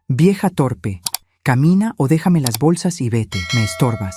Vieja torpe, camina o déjame las bolsas y vete, me estorbas.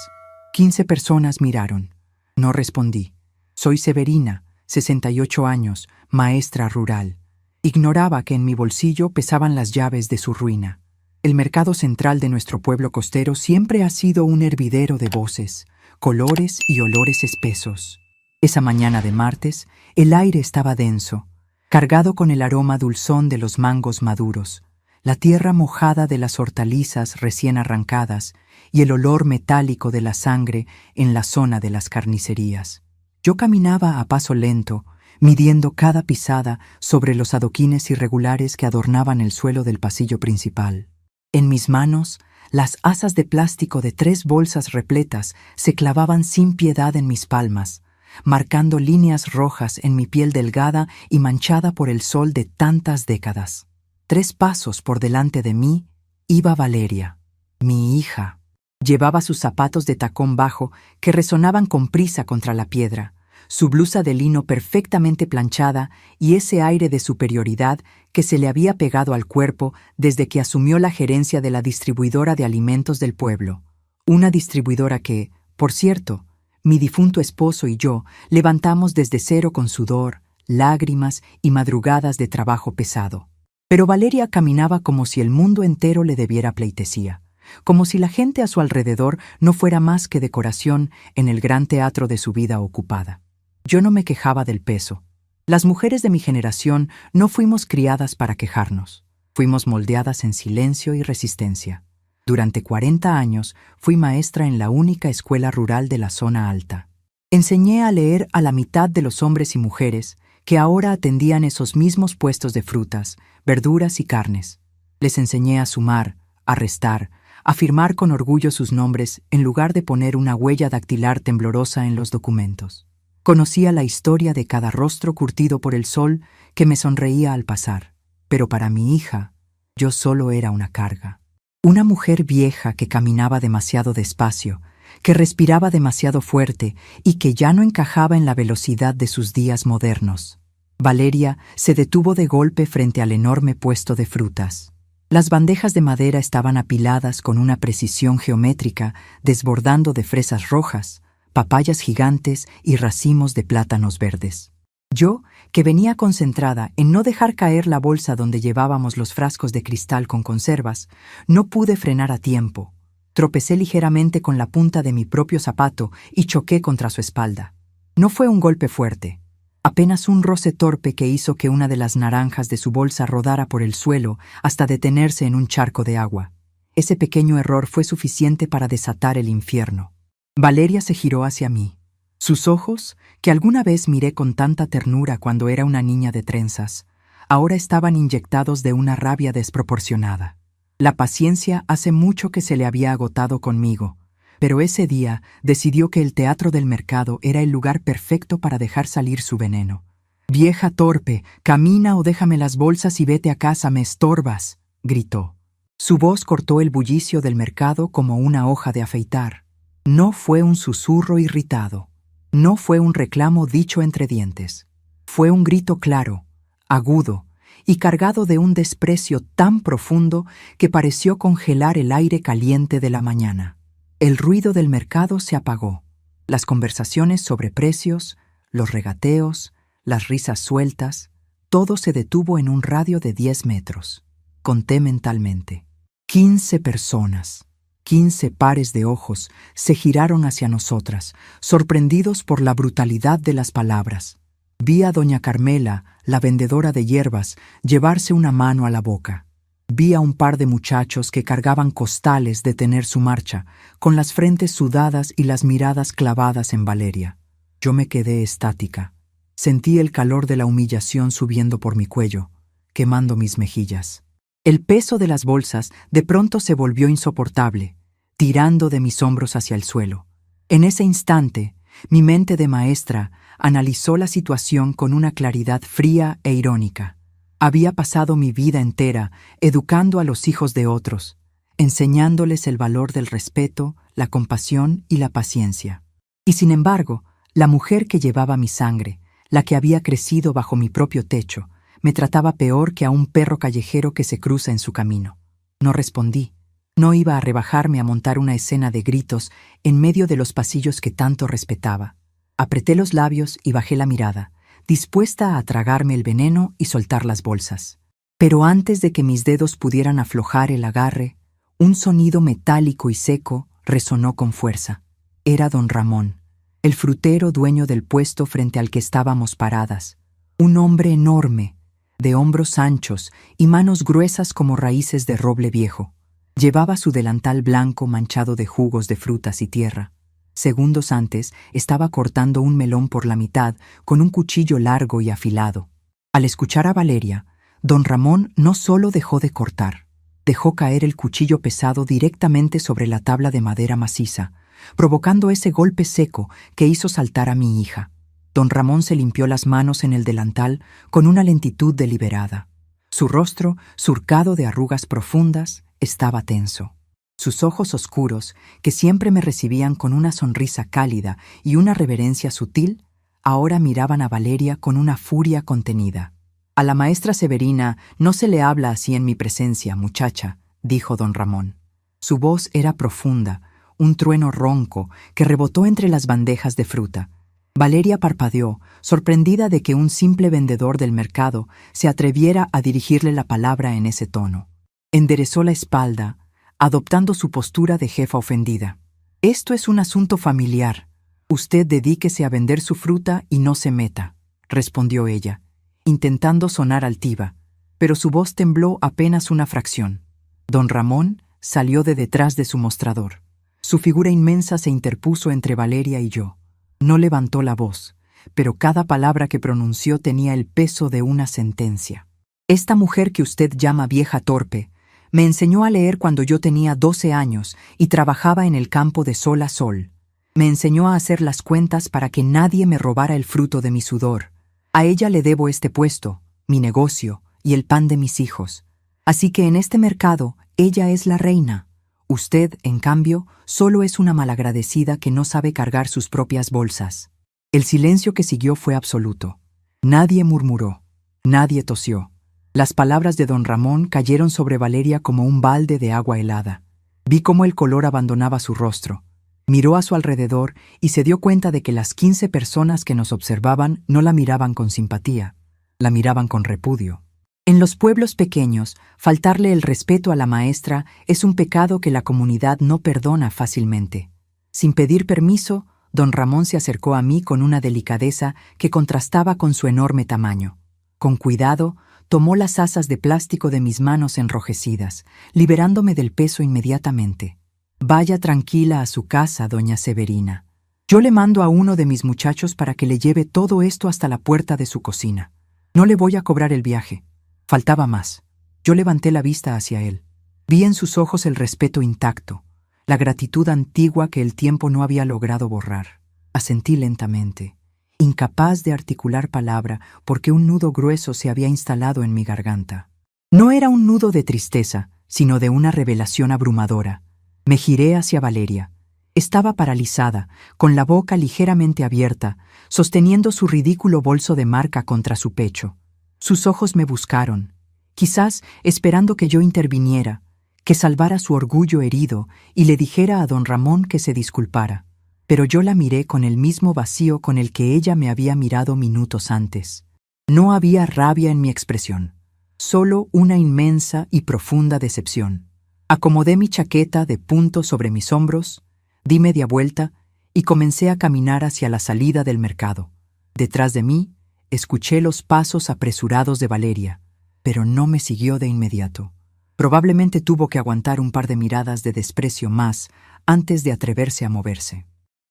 15 personas miraron. No respondí. Soy Severina, 68 años, maestra rural. Ignoraba que en mi bolsillo pesaban las llaves de su ruina. El mercado central de nuestro pueblo costero siempre ha sido un hervidero de voces, colores y olores espesos. Esa mañana de martes, el aire estaba denso, cargado con el aroma dulzón de los mangos maduros, la tierra mojada de las hortalizas recién arrancadas y el olor metálico de la sangre en la zona de las carnicerías. Yo caminaba a paso lento, midiendo cada pisada sobre los adoquines irregulares que adornaban el suelo del pasillo principal. En mis manos, las asas de plástico de 3 bolsas repletas se clavaban sin piedad en mis palmas, marcando líneas rojas en mi piel delgada y manchada por el sol de tantas décadas. 3 pasos por delante de mí iba Valeria, mi hija. Llevaba sus zapatos de tacón bajo que resonaban con prisa contra la piedra, su blusa de lino perfectamente planchada y ese aire de superioridad que se le había pegado al cuerpo desde que asumió la gerencia de la distribuidora de alimentos del pueblo. Una distribuidora que, por cierto, mi difunto esposo y yo levantamos desde cero con sudor, lágrimas y madrugadas de trabajo pesado. Pero Valeria caminaba como si el mundo entero le debiera pleitesía, como si la gente a su alrededor no fuera más que decoración en el gran teatro de su vida ocupada. Yo no me quejaba del peso. Las mujeres de mi generación no fuimos criadas para quejarnos. Fuimos moldeadas en silencio y resistencia. Durante 40 años fui maestra en la única escuela rural de la zona alta. Enseñé a leer a la mitad de los hombres y mujeres que ahora atendían esos mismos puestos de frutas, verduras y carnes. Les enseñé a sumar, a restar, a firmar con orgullo sus nombres en lugar de poner una huella dactilar temblorosa en los documentos. Conocía la historia de cada rostro curtido por el sol que me sonreía al pasar, pero para mi hija, yo solo era una carga. Una mujer vieja que caminaba demasiado despacio, que respiraba demasiado fuerte y que ya no encajaba en la velocidad de sus días modernos. Valeria se detuvo de golpe frente al enorme puesto de frutas. Las bandejas de madera estaban apiladas con una precisión geométrica, desbordando de fresas rojas, papayas gigantes y racimos de plátanos verdes. Yo, que venía concentrada en no dejar caer la bolsa donde llevábamos los frascos de cristal con conservas, no pude frenar a tiempo. Tropecé ligeramente con la punta de mi propio zapato y choqué contra su espalda. No fue un golpe fuerte, apenas un roce torpe que hizo que una de las naranjas de su bolsa rodara por el suelo hasta detenerse en un charco de agua. Ese pequeño error fue suficiente para desatar el infierno. Valeria se giró hacia mí. Sus ojos, que alguna vez miré con tanta ternura cuando era una niña de trenzas, ahora estaban inyectados de una rabia desproporcionada. La paciencia hace mucho que se le había agotado conmigo, pero ese día decidió que el teatro del mercado era el lugar perfecto para dejar salir su veneno. «Vieja torpe, camina o déjame las bolsas y vete a casa, me estorbas», gritó. Su voz cortó el bullicio del mercado como una hoja de afeitar. No fue un susurro irritado. No fue un reclamo dicho entre dientes. Fue un grito claro, agudo y cargado de un desprecio tan profundo que pareció congelar el aire caliente de la mañana. El ruido del mercado se apagó. Las conversaciones sobre precios, los regateos, las risas sueltas, todo se detuvo en un radio de 10 metros. Conté mentalmente. 15 personas. 15 pares de ojos se giraron hacia nosotras, sorprendidos por la brutalidad de las palabras. Vi a doña Carmela, la vendedora de hierbas, llevarse una mano a la boca. Vi a un par de muchachos que cargaban costales detener su marcha, con las frentes sudadas y las miradas clavadas en Valeria. Yo me quedé estática. Sentí el calor de la humillación subiendo por mi cuello, quemando mis mejillas. El peso de las bolsas de pronto se volvió insoportable, tirando de mis hombros hacia el suelo. En ese instante, mi mente de maestra analizó la situación con una claridad fría e irónica. Había pasado mi vida entera educando a los hijos de otros, enseñándoles el valor del respeto, la compasión y la paciencia. Y sin embargo, la mujer que llevaba mi sangre, la que había crecido bajo mi propio techo, me trataba peor que a un perro callejero que se cruza en su camino. No respondí. No iba a rebajarme a montar una escena de gritos en medio de los pasillos que tanto respetaba. Apreté los labios y bajé la mirada, dispuesta a tragarme el veneno y soltar las bolsas. Pero antes de que mis dedos pudieran aflojar el agarre, un sonido metálico y seco resonó con fuerza. Era don Ramón, el frutero dueño del puesto frente al que estábamos paradas. Un hombre enorme, de hombros anchos y manos gruesas como raíces de roble viejo. Llevaba su delantal blanco manchado de jugos de frutas y tierra. Segundos antes estaba cortando un melón por la mitad con un cuchillo largo y afilado. Al escuchar a Valeria, don Ramón no solo dejó de cortar, dejó caer el cuchillo pesado directamente sobre la tabla de madera maciza, provocando ese golpe seco que hizo saltar a mi hija. Don Ramón se limpió las manos en el delantal con una lentitud deliberada. Su rostro, surcado de arrugas profundas, estaba tenso. Sus ojos oscuros, que siempre me recibían con una sonrisa cálida y una reverencia sutil, ahora miraban a Valeria con una furia contenida. «A la maestra Severina no se le habla así en mi presencia, muchacha», dijo don Ramón. Su voz era profunda, un trueno ronco que rebotó entre las bandejas de fruta. Valeria parpadeó, sorprendida de que un simple vendedor del mercado se atreviera a dirigirle la palabra en ese tono. Enderezó la espalda, adoptando su postura de jefa ofendida. «Esto es un asunto familiar. Usted dedíquese a vender su fruta y no se meta», respondió ella, intentando sonar altiva, pero su voz tembló apenas una fracción. Don Ramón salió de detrás de su mostrador. Su figura inmensa se interpuso entre Valeria y yo. No levantó la voz, pero cada palabra que pronunció tenía el peso de una sentencia. «Esta mujer que usted llama vieja torpe, me enseñó a leer cuando yo tenía 12 años y trabajaba en el campo de sol a sol. Me enseñó a hacer las cuentas para que nadie me robara el fruto de mi sudor. A ella le debo este puesto, mi negocio y el pan de mis hijos. Así que en este mercado ella es la reina. Usted, en cambio, solo es una malagradecida que no sabe cargar sus propias bolsas». El silencio que siguió fue absoluto. Nadie murmuró, nadie tosió. Las palabras de don Ramón cayeron sobre Valeria como un balde de agua helada. Vi cómo el color abandonaba su rostro. Miró a su alrededor y se dio cuenta de que las 15 personas que nos observaban no la miraban con simpatía, la miraban con repudio. En los pueblos pequeños, faltarle el respeto a la maestra es un pecado que la comunidad no perdona fácilmente. Sin pedir permiso, don Ramón se acercó a mí con una delicadeza que contrastaba con su enorme tamaño. Con cuidado, tomó las asas de plástico de mis manos enrojecidas, liberándome del peso inmediatamente. «Vaya tranquila a su casa, doña Severina. Yo le mando a uno de mis muchachos para que le lleve todo esto hasta la puerta de su cocina. No le voy a cobrar el viaje». Faltaba más. Yo levanté la vista hacia él. Vi en sus ojos el respeto intacto, la gratitud antigua que el tiempo no había logrado borrar. Asentí lentamente, incapaz de articular palabra porque un nudo grueso se había instalado en mi garganta. No era un nudo de tristeza, sino de una revelación abrumadora. Me giré hacia Valeria. Estaba paralizada, con la boca ligeramente abierta, sosteniendo su ridículo bolso de marca contra su pecho. Sus ojos me buscaron, quizás esperando que yo interviniera, que salvara su orgullo herido y le dijera a don Ramón que se disculpara. Pero yo la miré con el mismo vacío con el que ella me había mirado minutos antes. No había rabia en mi expresión, solo una inmensa y profunda decepción. Acomodé mi chaqueta de punto sobre mis hombros, di media vuelta y comencé a caminar hacia la salida del mercado. Detrás de mí, escuché los pasos apresurados de Valeria, pero no me siguió de inmediato. Probablemente tuvo que aguantar un par de miradas de desprecio más antes de atreverse a moverse.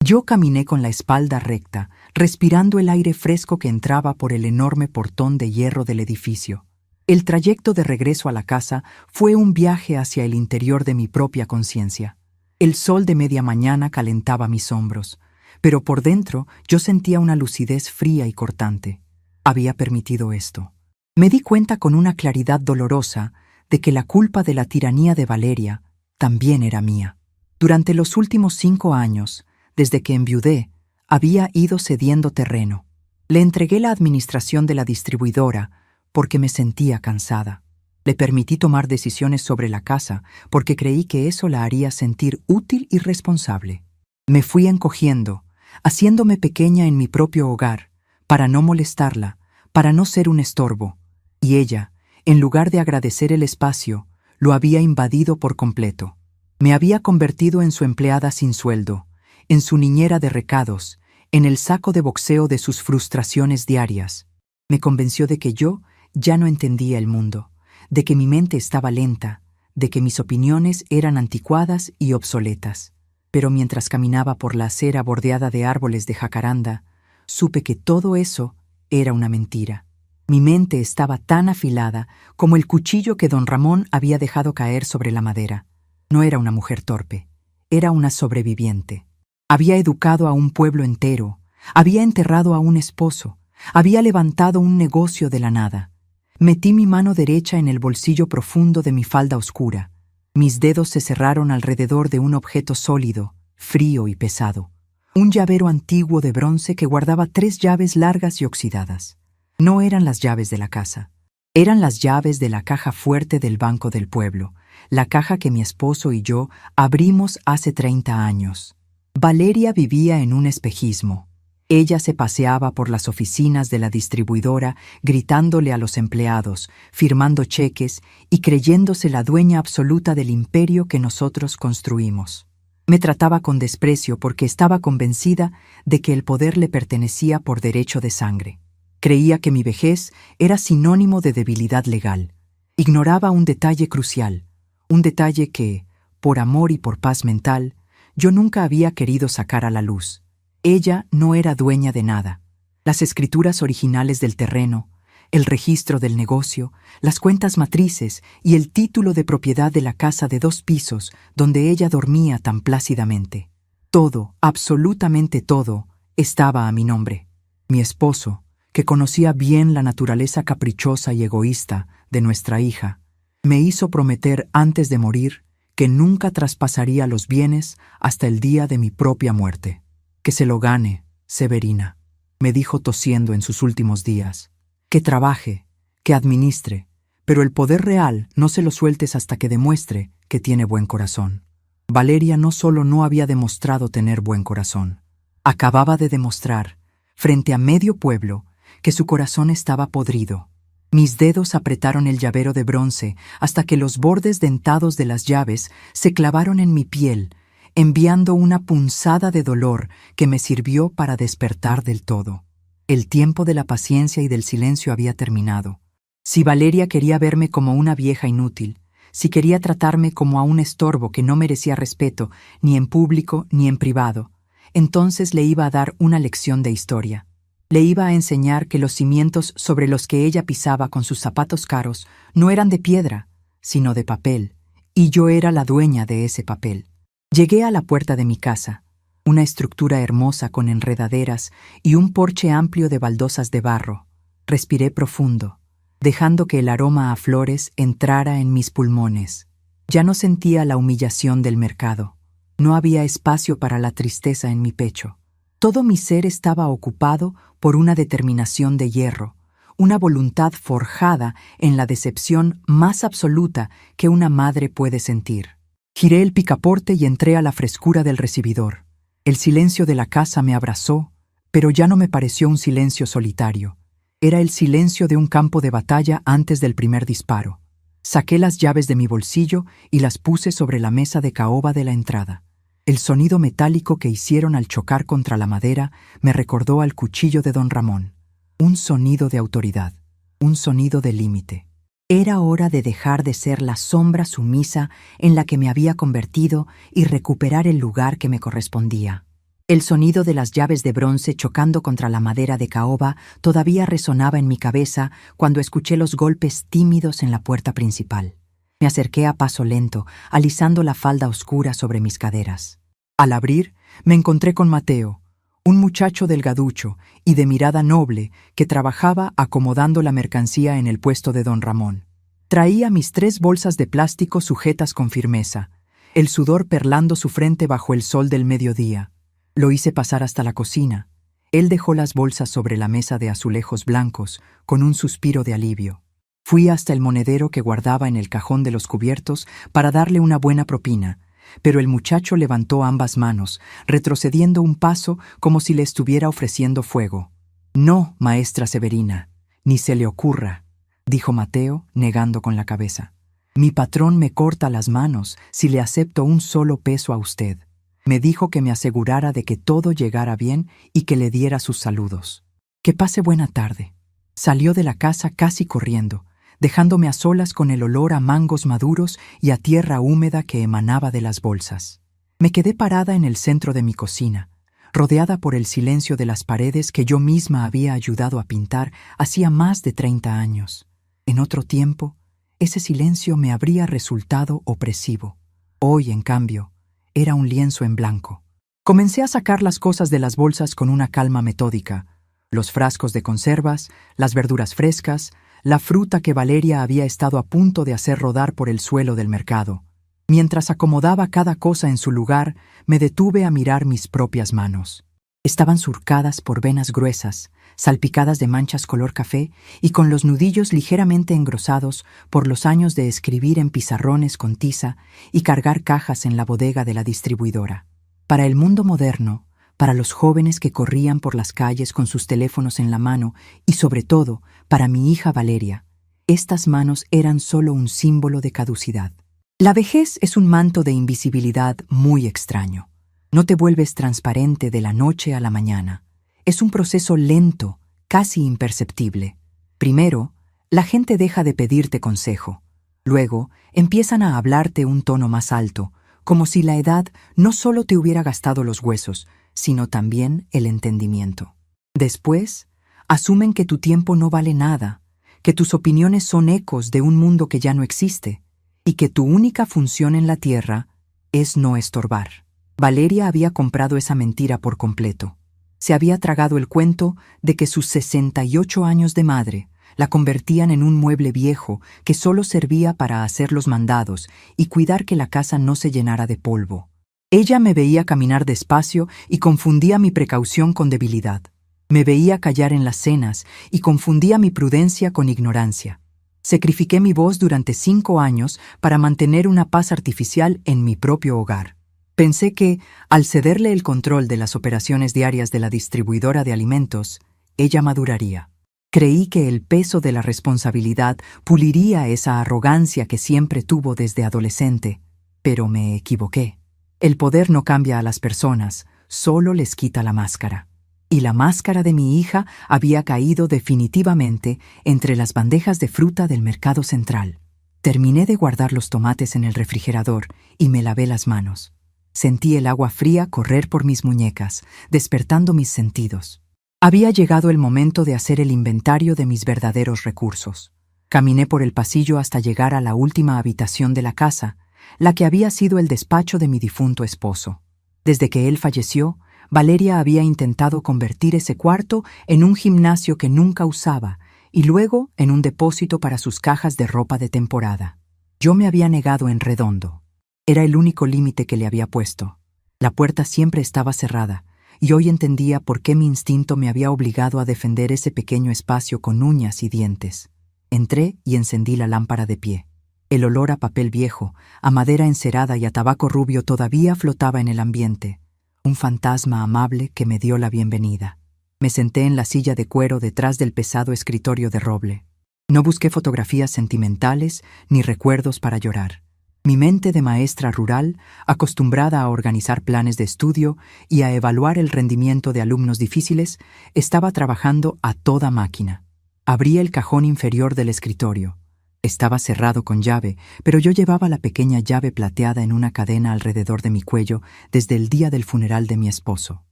Yo caminé con la espalda recta, respirando el aire fresco que entraba por el enorme portón de hierro del edificio. El trayecto de regreso a la casa fue un viaje hacia el interior de mi propia conciencia. El sol de media mañana calentaba mis hombros, pero por dentro yo sentía una lucidez fría y cortante. Había permitido esto. Me di cuenta con una claridad dolorosa de que la culpa de la tiranía de Valeria también era mía. Durante los últimos 5 años, desde que enviudé, había ido cediendo terreno. Le entregué la administración de la distribuidora porque me sentía cansada. Le permití tomar decisiones sobre la casa porque creí que eso la haría sentir útil y responsable. Me fui encogiendo, haciéndome pequeña en mi propio hogar, para no molestarla, para no ser un estorbo. Y ella, en lugar de agradecer el espacio, lo había invadido por completo. Me había convertido en su empleada sin sueldo, en su niñera de recados, en el saco de boxeo de sus frustraciones diarias. Me convenció de que yo ya no entendía el mundo, de que mi mente estaba lenta, de que mis opiniones eran anticuadas y obsoletas. Pero mientras caminaba por la acera bordeada de árboles de jacaranda, supe que todo eso era una mentira. Mi mente estaba tan afilada como el cuchillo que don Ramón había dejado caer sobre la madera. No era una mujer torpe, era una sobreviviente. Había educado a un pueblo entero, había enterrado a un esposo, había levantado un negocio de la nada. Metí mi mano derecha en el bolsillo profundo de mi falda oscura. Mis dedos se cerraron alrededor de un objeto sólido, frío y pesado. Un llavero antiguo de bronce que guardaba 3 llaves largas y oxidadas. No eran las llaves de la casa. Eran las llaves de la caja fuerte del Banco del Pueblo, la caja que mi esposo y yo abrimos hace 30 años. Valeria vivía en un espejismo. Ella se paseaba por las oficinas de la distribuidora gritándole a los empleados, firmando cheques y creyéndose la dueña absoluta del imperio que nosotros construimos. Me trataba con desprecio porque estaba convencida de que el poder le pertenecía por derecho de sangre. Creía que mi vejez era sinónimo de debilidad legal. Ignoraba un detalle crucial, un detalle que, por amor y por paz mental, yo nunca había querido sacar a la luz. Ella no era dueña de nada. Las escrituras originales del terreno, el registro del negocio, las cuentas matrices y el título de propiedad de la casa de 2 pisos donde ella dormía tan plácidamente. Todo, absolutamente todo, estaba a mi nombre. Mi esposo, que conocía bien la naturaleza caprichosa y egoísta de nuestra hija, me hizo prometer antes de morir que nunca traspasaría los bienes hasta el día de mi propia muerte. Que se lo gane, Severina, me dijo tosiendo en sus últimos días. Que trabaje, que administre, pero el poder real no se lo sueltes hasta que demuestre que tiene buen corazón. Valeria no solo no había demostrado tener buen corazón, acababa de demostrar, frente a medio pueblo, que su corazón estaba podrido. Mis dedos apretaron el llavero de bronce hasta que los bordes dentados de las llaves se clavaron en mi piel, enviando una punzada de dolor que me sirvió para despertar del todo. El tiempo de la paciencia y del silencio había terminado. Si Valeria quería verme como una vieja inútil, si quería tratarme como a un estorbo que no merecía respeto, ni en público ni en privado, entonces le iba a dar una lección de historia. Le iba a enseñar que los cimientos sobre los que ella pisaba con sus zapatos caros no eran de piedra, sino de papel, y yo era la dueña de ese papel. Llegué a la puerta de mi casa, una estructura hermosa con enredaderas y un porche amplio de baldosas de barro. Respiré profundo, dejando que el aroma a flores entrara en mis pulmones. Ya no sentía la humillación del mercado. No había espacio para la tristeza en mi pecho. Todo mi ser estaba ocupado por una determinación de hierro, una voluntad forjada en la decepción más absoluta que una madre puede sentir. Giré el picaporte y entré a la frescura del recibidor. El silencio de la casa me abrazó, pero ya no me pareció un silencio solitario. Era el silencio de un campo de batalla antes del primer disparo. Saqué las llaves de mi bolsillo y las puse sobre la mesa de caoba de la entrada. El sonido metálico que hicieron al chocar contra la madera me recordó al cuchillo de don Ramón. Un sonido de autoridad, un sonido de límite. Era hora de dejar de ser la sombra sumisa en la que me había convertido y recuperar el lugar que me correspondía. El sonido de las llaves de bronce chocando contra la madera de caoba todavía resonaba en mi cabeza cuando escuché los golpes tímidos en la puerta principal. Me acerqué a paso lento, alisando la falda oscura sobre mis caderas. Al abrir, me encontré con Mateo, un muchacho delgaducho y de mirada noble que trabajaba acomodando la mercancía en el puesto de don Ramón. Traía mis 3 bolsas de plástico sujetas con firmeza, el sudor perlando su frente bajo el sol del mediodía. Lo hice pasar hasta la cocina. Él dejó las bolsas sobre la mesa de azulejos blancos con un suspiro de alivio. Fui hasta el monedero que guardaba en el cajón de los cubiertos para darle una buena propina, pero el muchacho levantó ambas manos, retrocediendo un paso como si le estuviera ofreciendo fuego. «No, maestra Severina, ni se le ocurra», dijo Mateo, negando con la cabeza. «Mi patrón me corta las manos si le acepto un solo peso a usted. Me dijo que me asegurara de que todo llegara bien y que le diera sus saludos. Que pase buena tarde». Salió de la casa casi corriendo, dejándome a solas con el olor a mangos maduros y a tierra húmeda que emanaba de las bolsas. Me quedé parada en el centro de mi cocina, rodeada por el silencio de las paredes que yo misma había ayudado a pintar hacía más de 30 años. En otro tiempo, ese silencio me habría resultado opresivo. Hoy, en cambio, era un lienzo en blanco. Comencé a sacar las cosas de las bolsas con una calma metódica: los frascos de conservas, las verduras frescas, la fruta que Valeria había estado a punto de hacer rodar por el suelo del mercado. Mientras acomodaba cada cosa en su lugar, me detuve a mirar mis propias manos. Estaban surcadas por venas gruesas, salpicadas de manchas color café y con los nudillos ligeramente engrosados por los años de escribir en pizarrones con tiza y cargar cajas en la bodega de la distribuidora. Para el mundo moderno, para los jóvenes que corrían por las calles con sus teléfonos en la mano y, sobre todo, para mi hija Valeria, estas manos eran solo un símbolo de caducidad. La vejez es un manto de invisibilidad muy extraño. No te vuelves transparente de la noche a la mañana. Es un proceso lento, casi imperceptible. Primero, la gente deja de pedirte consejo. Luego, empiezan a hablarte un tono más alto, como si la edad no solo te hubiera gastado los huesos, sino también el entendimiento. Después, asumen que tu tiempo no vale nada, que tus opiniones son ecos de un mundo que ya no existe, y que tu única función en la tierra es no estorbar. Valeria había comprado esa mentira por completo. Se había tragado el cuento de que sus 68 años de madre la convertían en un mueble viejo que solo servía para hacer los mandados y cuidar que la casa no se llenara de polvo. Ella me veía caminar despacio y confundía mi precaución con debilidad. Me veía callar en las cenas y confundía mi prudencia con ignorancia. Sacrifiqué mi voz durante 5 años para mantener una paz artificial en mi propio hogar. Pensé que, al cederle el control de las operaciones diarias de la distribuidora de alimentos, ella maduraría. Creí que el peso de la responsabilidad puliría esa arrogancia que siempre tuvo desde adolescente, pero me equivoqué. El poder no cambia a las personas, solo les quita la máscara. Y la máscara de mi hija había caído definitivamente entre las bandejas de fruta del mercado central. Terminé de guardar los tomates en el refrigerador y me lavé las manos. Sentí el agua fría correr por mis muñecas, despertando mis sentidos. Había llegado el momento de hacer el inventario de mis verdaderos recursos. Caminé por el pasillo hasta llegar a la última habitación de la casa, la que había sido el despacho de mi difunto esposo. Desde que él falleció, Valeria había intentado convertir ese cuarto en un gimnasio que nunca usaba y luego en un depósito para sus cajas de ropa de temporada. Yo me había negado en redondo. Era el único límite que le había puesto. La puerta siempre estaba cerrada, y hoy entendía por qué mi instinto me había obligado a defender ese pequeño espacio con uñas y dientes. Entré y encendí la lámpara de pie. El olor a papel viejo, a madera encerada y a tabaco rubio todavía flotaba en el ambiente. Un fantasma amable que me dio la bienvenida. Me senté en la silla de cuero detrás del pesado escritorio de roble. No busqué fotografías sentimentales ni recuerdos para llorar. Mi mente de maestra rural, acostumbrada a organizar planes de estudio y a evaluar el rendimiento de alumnos difíciles, estaba trabajando a toda máquina. Abrí el cajón inferior del escritorio. Estaba cerrado con llave, pero yo llevaba la pequeña llave plateada en una cadena alrededor de mi cuello desde el día del funeral de mi esposo.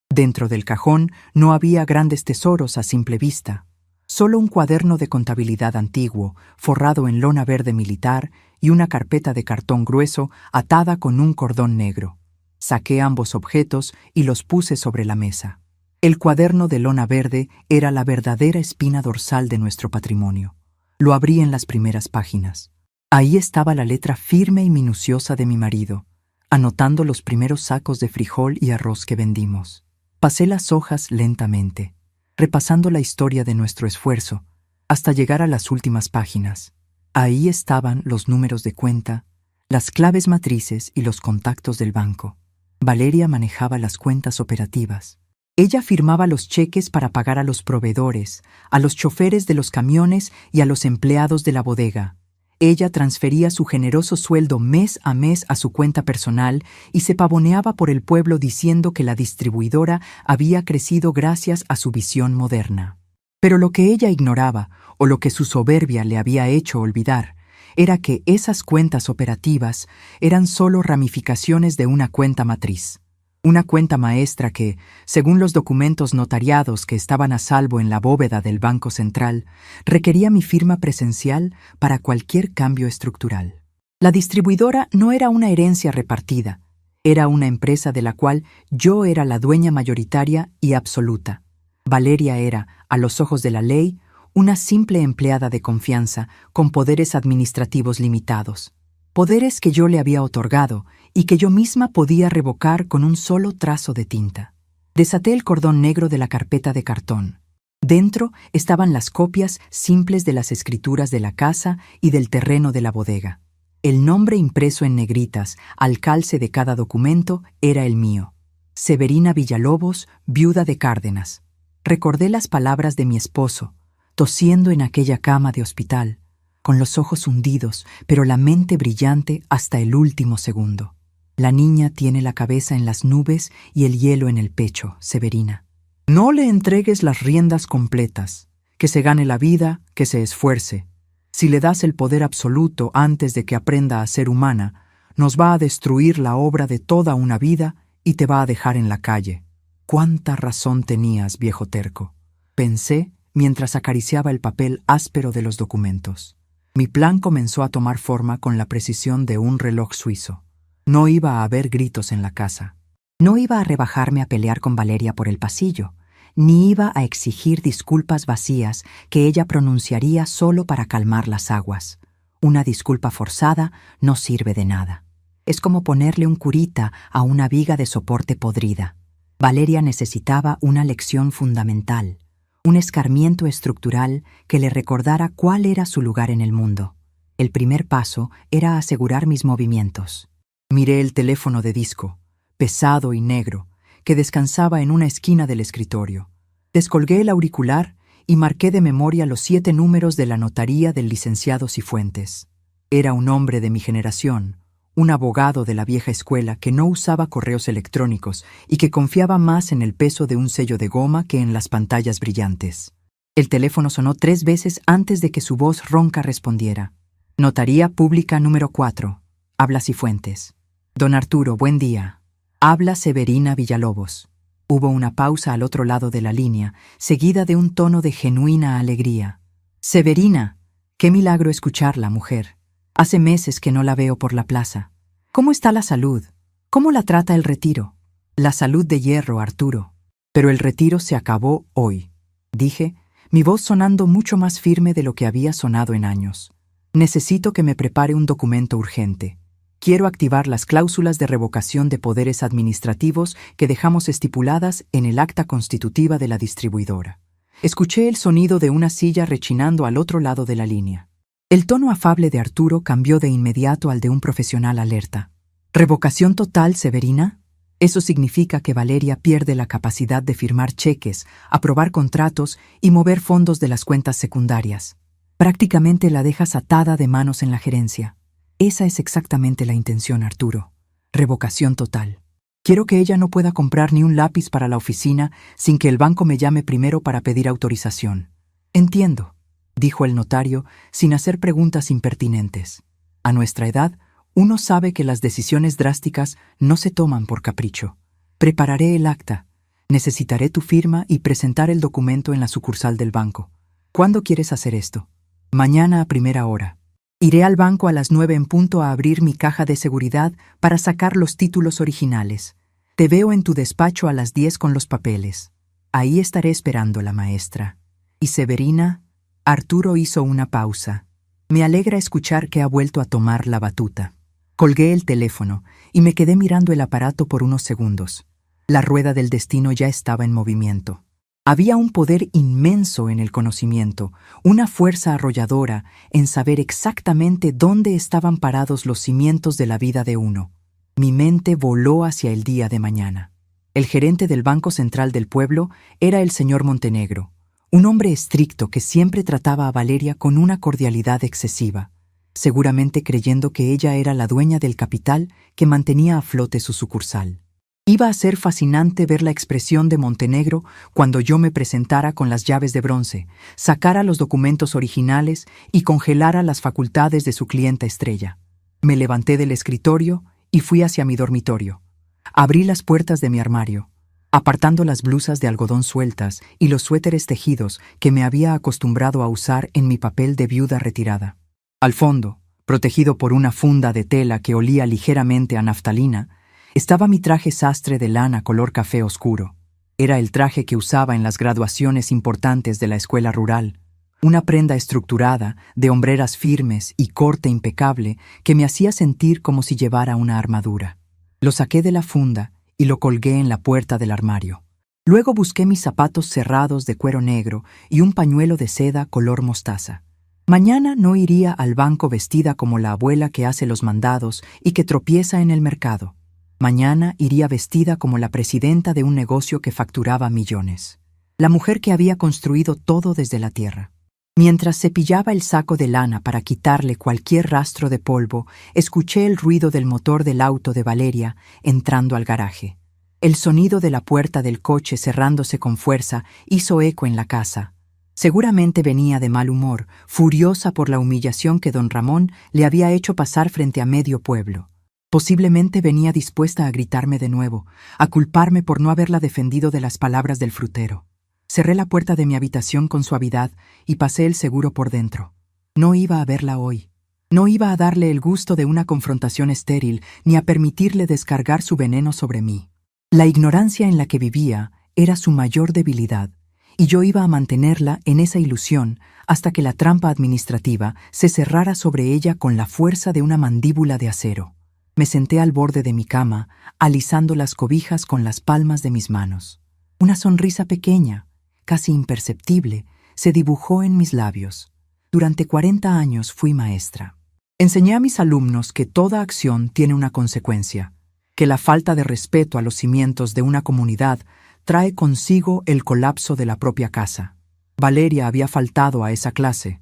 Dentro del cajón no había grandes tesoros a simple vista. Solo un cuaderno de contabilidad antiguo, forrado en lona verde militar, y una carpeta de cartón grueso atada con un cordón negro. Saqué ambos objetos y los puse sobre la mesa. El cuaderno de lona verde era la verdadera espina dorsal de nuestro patrimonio. Lo abrí en las primeras páginas. Ahí estaba la letra firme y minuciosa de mi marido, anotando los primeros sacos de frijol y arroz que vendimos. Pasé las hojas lentamente, repasando la historia de nuestro esfuerzo, hasta llegar a las últimas páginas. Ahí estaban los números de cuenta, las claves matrices y los contactos del banco. Valeria manejaba las cuentas operativas. Ella firmaba los cheques para pagar a los proveedores, a los choferes de los camiones y a los empleados de la bodega. Ella transfería su generoso sueldo mes a mes a su cuenta personal y se pavoneaba por el pueblo diciendo que la distribuidora había crecido gracias a su visión moderna. Pero lo que ella ignoraba, o lo que su soberbia le había hecho olvidar, era que esas cuentas operativas eran solo ramificaciones de una cuenta matriz. Una cuenta maestra que, según los documentos notariados que estaban a salvo en la bóveda del Banco Central, requería mi firma presencial para cualquier cambio estructural. La distribuidora no era una herencia repartida, era una empresa de la cual yo era la dueña mayoritaria y absoluta. Valeria era, a los ojos de la ley, una simple empleada de confianza con poderes administrativos limitados. Poderes que yo le había otorgado y que yo misma podía revocar con un solo trazo de tinta. Desaté el cordón negro de la carpeta de cartón. Dentro estaban las copias simples de las escrituras de la casa y del terreno de la bodega. El nombre impreso en negritas al calce de cada documento era el mío: Severina Villalobos, viuda de Cárdenas. Recordé las palabras de mi esposo, tosiendo en aquella cama de hospital, con los ojos hundidos, pero la mente brillante hasta el último segundo. La niña tiene la cabeza en las nubes y el hielo en el pecho, Severina. No le entregues las riendas completas. Que se gane la vida, que se esfuerce. Si le das el poder absoluto antes de que aprenda a ser humana, nos va a destruir la obra de toda una vida y te va a dejar en la calle. ¿Cuánta razón tenías, viejo terco?, pensé mientras acariciaba el papel áspero de los documentos. Mi plan comenzó a tomar forma con la precisión de un reloj suizo. No iba a haber gritos en la casa. No iba a rebajarme a pelear con Valeria por el pasillo, ni iba a exigir disculpas vacías que ella pronunciaría solo para calmar las aguas. Una disculpa forzada no sirve de nada. Es como ponerle un curita a una viga de soporte podrida. Valeria necesitaba una lección fundamental, un escarmiento estructural que le recordara cuál era su lugar en el mundo. El primer paso era asegurar mis movimientos. Miré el teléfono de disco, pesado y negro, que descansaba en una esquina del escritorio. Descolgué el auricular y marqué de memoria los 7 números de la notaría del licenciado Cifuentes. Era un hombre de mi generación, un abogado de la vieja escuela que no usaba correos electrónicos y que confiaba más en el peso de un sello de goma que en las pantallas brillantes. El teléfono sonó 3 veces antes de que su voz ronca respondiera. Notaría Pública número 4. Habla Cifuentes. Don Arturo, buen día. Habla Severina Villalobos. Hubo una pausa al otro lado de la línea, seguida de un tono de genuina alegría. Severina, qué milagro escucharla, mujer. Hace meses que no la veo por la plaza. ¿Cómo está la salud? ¿Cómo la trata el retiro? La salud de hierro, Arturo. Pero el retiro se acabó hoy, dije, mi voz sonando mucho más firme de lo que había sonado en años. Necesito que me prepare un documento urgente. Quiero activar las cláusulas de revocación de poderes administrativos que dejamos estipuladas en el acta constitutiva de la distribuidora. Escuché el sonido de una silla rechinando al otro lado de la línea. El tono afable de Arturo cambió de inmediato al de un profesional alerta. ¿Revocación total, Severina? Eso significa que Valeria pierde la capacidad de firmar cheques, aprobar contratos y mover fondos de las cuentas secundarias. Prácticamente la dejas atada de manos en la gerencia. Esa es exactamente la intención, Arturo. Revocación total. Quiero que ella no pueda comprar ni un lápiz para la oficina sin que el banco me llame primero para pedir autorización. Entiendo, dijo el notario sin hacer preguntas impertinentes. A nuestra edad, uno sabe que las decisiones drásticas no se toman por capricho. Prepararé el acta. Necesitaré tu firma y presentar el documento en la sucursal del banco. ¿Cuándo quieres hacer esto? Mañana a primera hora. Iré al banco a las 9 en punto a abrir mi caja de seguridad para sacar los títulos originales. Te veo en tu despacho a las 10 con los papeles. Ahí estaré esperando la maestra. ¿Y Severina? Arturo hizo una pausa. Me alegra escuchar que ha vuelto a tomar la batuta. Colgué el teléfono y me quedé mirando el aparato por unos segundos. La rueda del destino ya estaba en movimiento. Había un poder inmenso en el conocimiento, una fuerza arrolladora en saber exactamente dónde estaban parados los cimientos de la vida de uno. Mi mente voló hacia el día de mañana. El gerente del Banco Central del pueblo era el señor Montenegro, un hombre estricto que siempre trataba a Valeria con una cordialidad excesiva, seguramente creyendo que ella era la dueña del capital que mantenía a flote su sucursal. Iba a ser fascinante ver la expresión de Montenegro cuando yo me presentara con las llaves de bronce, sacara los documentos originales y congelara las facultades de su clienta estrella. Me levanté del escritorio y fui hacia mi dormitorio. Abrí las puertas de mi armario, apartando las blusas de algodón sueltas y los suéteres tejidos que me había acostumbrado a usar en mi papel de viuda retirada. Al fondo, protegido por una funda de tela que olía ligeramente a naftalina, estaba mi traje sastre de lana color café oscuro. Era el traje que usaba en las graduaciones importantes de la escuela rural, una prenda estructurada, de hombreras firmes y corte impecable que me hacía sentir como si llevara una armadura. Lo saqué de la funda y lo colgué en la puerta del armario. Luego busqué mis zapatos cerrados de cuero negro y un pañuelo de seda color mostaza. Mañana no iría al banco vestida como la abuela que hace los mandados y que tropieza en el mercado. Mañana iría vestida como la presidenta de un negocio que facturaba millones. La mujer que había construido todo desde la tierra. Mientras cepillaba el saco de lana para quitarle cualquier rastro de polvo, escuché el ruido del motor del auto de Valeria entrando al garaje. El sonido de la puerta del coche cerrándose con fuerza hizo eco en la casa. Seguramente venía de mal humor, furiosa por la humillación que don Ramón le había hecho pasar frente a medio pueblo. Posiblemente venía dispuesta a gritarme de nuevo, a culparme por no haberla defendido de las palabras del frutero. Cerré la puerta de mi habitación con suavidad y pasé el seguro por dentro. No iba a verla hoy. No iba a darle el gusto de una confrontación estéril ni a permitirle descargar su veneno sobre mí. La ignorancia en la que vivía era su mayor debilidad, y yo iba a mantenerla en esa ilusión hasta que la trampa administrativa se cerrara sobre ella con la fuerza de una mandíbula de acero. Me senté al borde de mi cama, alisando las cobijas con las palmas de mis manos. Una sonrisa pequeña, casi imperceptible, se dibujó en mis labios. Durante 40 años fui maestra. Enseñé a mis alumnos que toda acción tiene una consecuencia, que la falta de respeto a los cimientos de una comunidad trae consigo el colapso de la propia casa. Valeria había faltado a esa clase,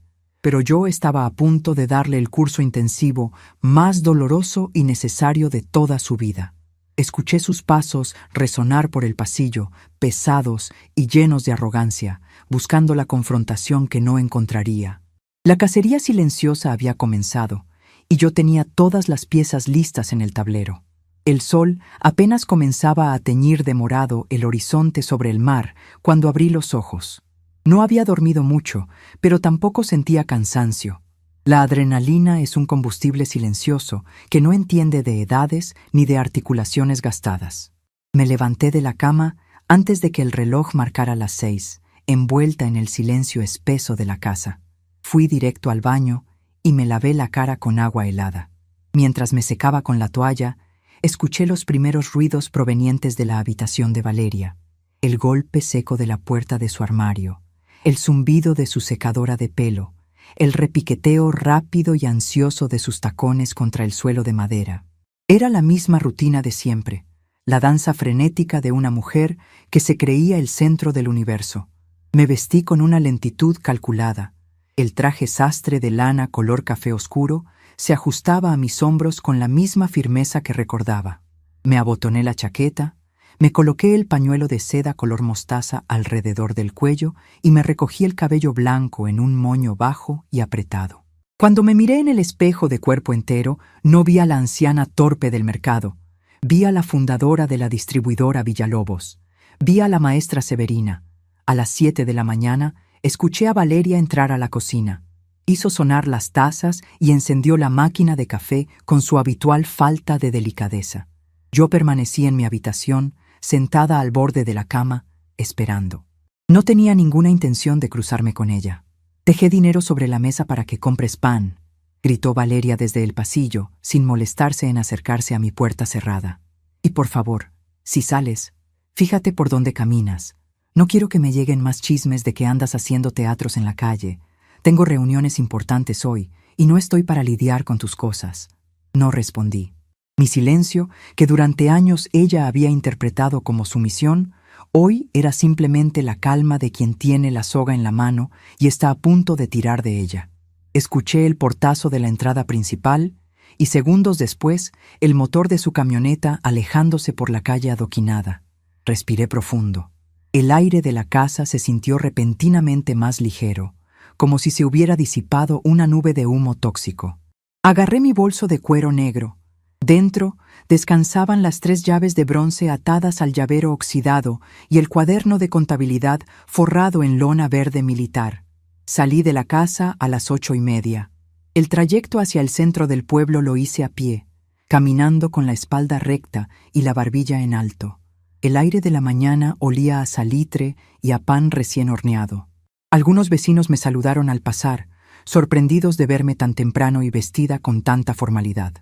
pero yo estaba a punto de darle el curso intensivo más doloroso y necesario de toda su vida. Escuché sus pasos resonar por el pasillo, pesados y llenos de arrogancia, buscando la confrontación que no encontraría. La cacería silenciosa había comenzado, y yo tenía todas las piezas listas en el tablero. El sol apenas comenzaba a teñir de morado el horizonte sobre el mar cuando abrí los ojos. No había dormido mucho, pero tampoco sentía cansancio. La adrenalina es un combustible silencioso que no entiende de edades ni de articulaciones gastadas. Me levanté de la cama antes de que el reloj marcara las 6, envuelta en el silencio espeso de la casa. Fui directo al baño y me lavé la cara con agua helada. Mientras me secaba con la toalla, escuché los primeros ruidos provenientes de la habitación de Valeria, el golpe seco de la puerta de su armario, el zumbido de su secadora de pelo, el repiqueteo rápido y ansioso de sus tacones contra el suelo de madera. Era la misma rutina de siempre, la danza frenética de una mujer que se creía el centro del universo. Me vestí con una lentitud calculada. El traje sastre de lana color café oscuro se ajustaba a mis hombros con la misma firmeza que recordaba. Me abotoné la chaqueta, me coloqué el pañuelo de seda color mostaza alrededor del cuello y me recogí el cabello blanco en un moño bajo y apretado. Cuando me miré en el espejo de cuerpo entero, no vi a la anciana torpe del mercado. Vi a la fundadora de la distribuidora Villalobos. Vi a la maestra Severina. A las 7 de la mañana, escuché a Valeria entrar a la cocina. Hizo sonar las tazas y encendió la máquina de café con su habitual falta de delicadeza. Yo permanecí en mi habitación, sentada al borde de la cama, esperando. No tenía ninguna intención de cruzarme con ella. «Dejé dinero sobre la mesa para que compres pan», gritó Valeria desde el pasillo, sin molestarse en acercarse a mi puerta cerrada. «Y por favor, si sales, fíjate por dónde caminas. No quiero que me lleguen más chismes de que andas haciendo teatros en la calle. Tengo reuniones importantes hoy y no estoy para lidiar con tus cosas. No respondí. Mi silencio, que durante años ella había interpretado como sumisión, hoy era simplemente la calma de quien tiene la soga en la mano y está a punto de tirar de ella. Escuché el portazo de la entrada principal y segundos después el motor de su camioneta alejándose por la calle adoquinada. Respiré profundo. El aire de la casa se sintió repentinamente más ligero, como si se hubiera disipado una nube de humo tóxico. Agarré mi bolso de cuero negro. Dentro descansaban las 3 llaves de bronce atadas al llavero oxidado y el cuaderno de contabilidad forrado en lona verde militar. Salí de la casa a las 8:30. El trayecto hacia el centro del pueblo lo hice a pie, caminando con la espalda recta y la barbilla en alto. El aire de la mañana olía a salitre y a pan recién horneado. Algunos vecinos me saludaron al pasar, sorprendidos de verme tan temprano y vestida con tanta formalidad.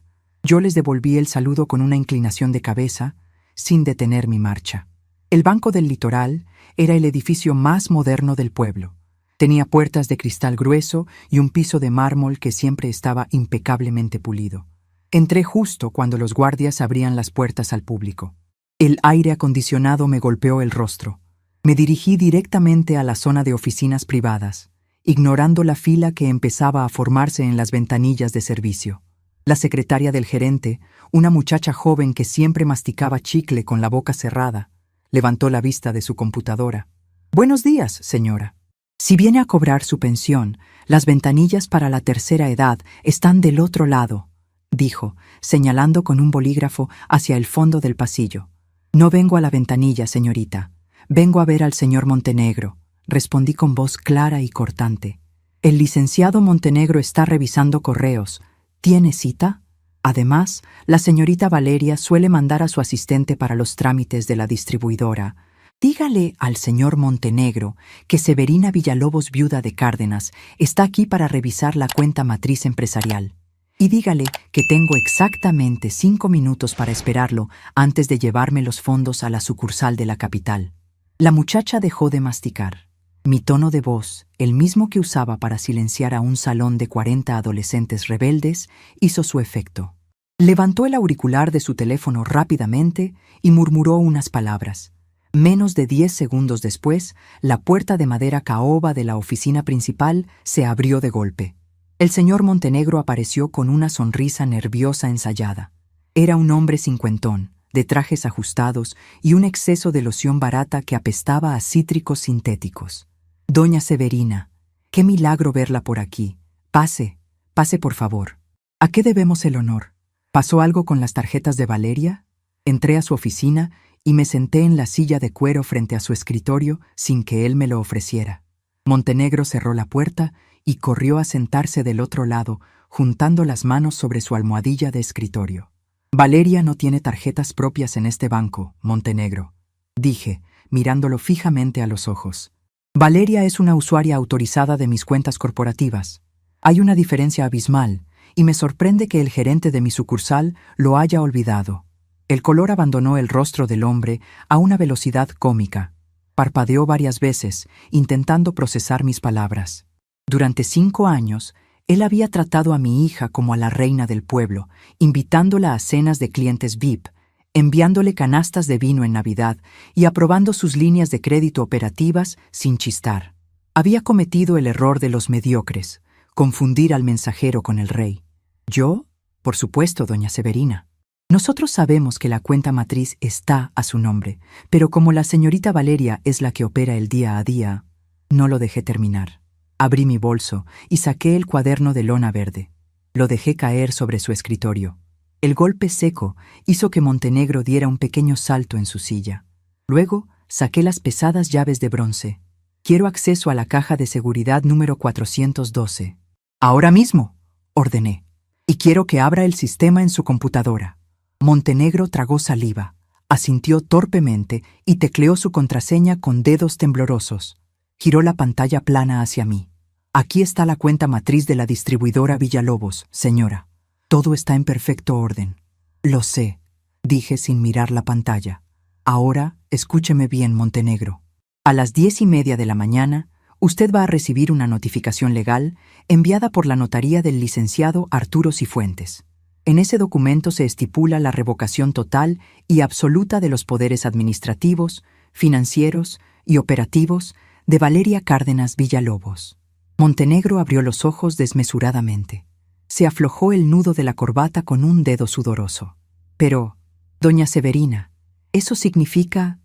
Yo les devolví el saludo con una inclinación de cabeza, sin detener mi marcha. El Banco del Litoral era el edificio más moderno del pueblo. Tenía puertas de cristal grueso y un piso de mármol que siempre estaba impecablemente pulido. Entré justo cuando los guardias abrían las puertas al público. El aire acondicionado me golpeó el rostro. Me dirigí directamente a la zona de oficinas privadas, ignorando la fila que empezaba a formarse en las ventanillas de servicio. La secretaria del gerente, una muchacha joven que siempre masticaba chicle con la boca cerrada, levantó la vista de su computadora. «Buenos días, señora. Si viene a cobrar su pensión, las ventanillas para la tercera edad están del otro lado», dijo, señalando con un bolígrafo hacia el fondo del pasillo. «No vengo a la ventanilla, señorita. Vengo a ver al señor Montenegro», respondí con voz clara y cortante. «El licenciado Montenegro está revisando correos. ¿Tiene cita? Además, la señorita Valeria suele mandar a su asistente para los trámites de la distribuidora. Dígale al señor Montenegro que Severina Villalobos, viuda de Cárdenas, está aquí para revisar la cuenta matriz empresarial. Y dígale que tengo exactamente 5 minutos para esperarlo antes de llevarme los fondos a la sucursal de la capital». La muchacha dejó de masticar. Mi tono de voz, el mismo que usaba para silenciar a un salón de 40 adolescentes rebeldes, hizo su efecto. Levantó el auricular de su teléfono rápidamente y murmuró unas palabras. Menos de 10 segundos después, la puerta de madera caoba de la oficina principal se abrió de golpe. El señor Montenegro apareció con una sonrisa nerviosa ensayada. Era un hombre cincuentón, de trajes ajustados y un exceso de loción barata que apestaba a cítricos sintéticos. «Doña Severina, qué milagro verla por aquí. Pase, pase por favor. ¿A qué debemos el honor? ¿Pasó algo con las tarjetas de Valeria?» Entré a su oficina y me senté en la silla de cuero frente a su escritorio sin que él me lo ofreciera. Montenegro cerró la puerta y corrió a sentarse del otro lado, juntando las manos sobre su almohadilla de escritorio. «Valeria no tiene tarjetas propias en este banco, Montenegro», dije, mirándolo fijamente a los ojos. «Valeria es una usuaria autorizada de mis cuentas corporativas. Hay una diferencia abismal, y me sorprende que el gerente de mi sucursal lo haya olvidado». El color abandonó el rostro del hombre a una velocidad cómica. Parpadeó varias veces, intentando procesar mis palabras. Durante 5 años, él había tratado a mi hija como a la reina del pueblo, invitándola a cenas de clientes VIP, enviándole canastas de vino en Navidad y aprobando sus líneas de crédito operativas sin chistar. Había cometido el error de los mediocres, confundir al mensajero con el rey. Yo, por supuesto, doña Severina. Nosotros sabemos que la cuenta matriz está a su nombre, pero como la señorita Valeria es la que opera el día a día, no lo dejé terminar. Abrí mi bolso y saqué el cuaderno de lona verde. Lo dejé caer sobre su escritorio. El golpe seco hizo que Montenegro diera un pequeño salto en su silla. Luego saqué las pesadas llaves de bronce. «Quiero acceso a la caja de seguridad número 412. «Ahora mismo», ordené. «Y quiero que abra el sistema en su computadora». Montenegro tragó saliva, asintió torpemente y tecleó su contraseña con dedos temblorosos. Giró la pantalla plana hacia mí. «Aquí está la cuenta matriz de la distribuidora Villalobos, señora. Todo está en perfecto orden». «Lo sé», dije sin mirar la pantalla. «Ahora, escúcheme bien, Montenegro. A las 10:30 de la mañana, usted va a recibir una notificación legal enviada por la notaría del licenciado Arturo Cifuentes. En ese documento se estipula la revocación total y absoluta de los poderes administrativos, financieros y operativos de Valeria Cárdenas Villalobos. Montenegro abrió los ojos desmesuradamente. Se aflojó el nudo de la corbata con un dedo sudoroso. Pero, doña Severina, eso significa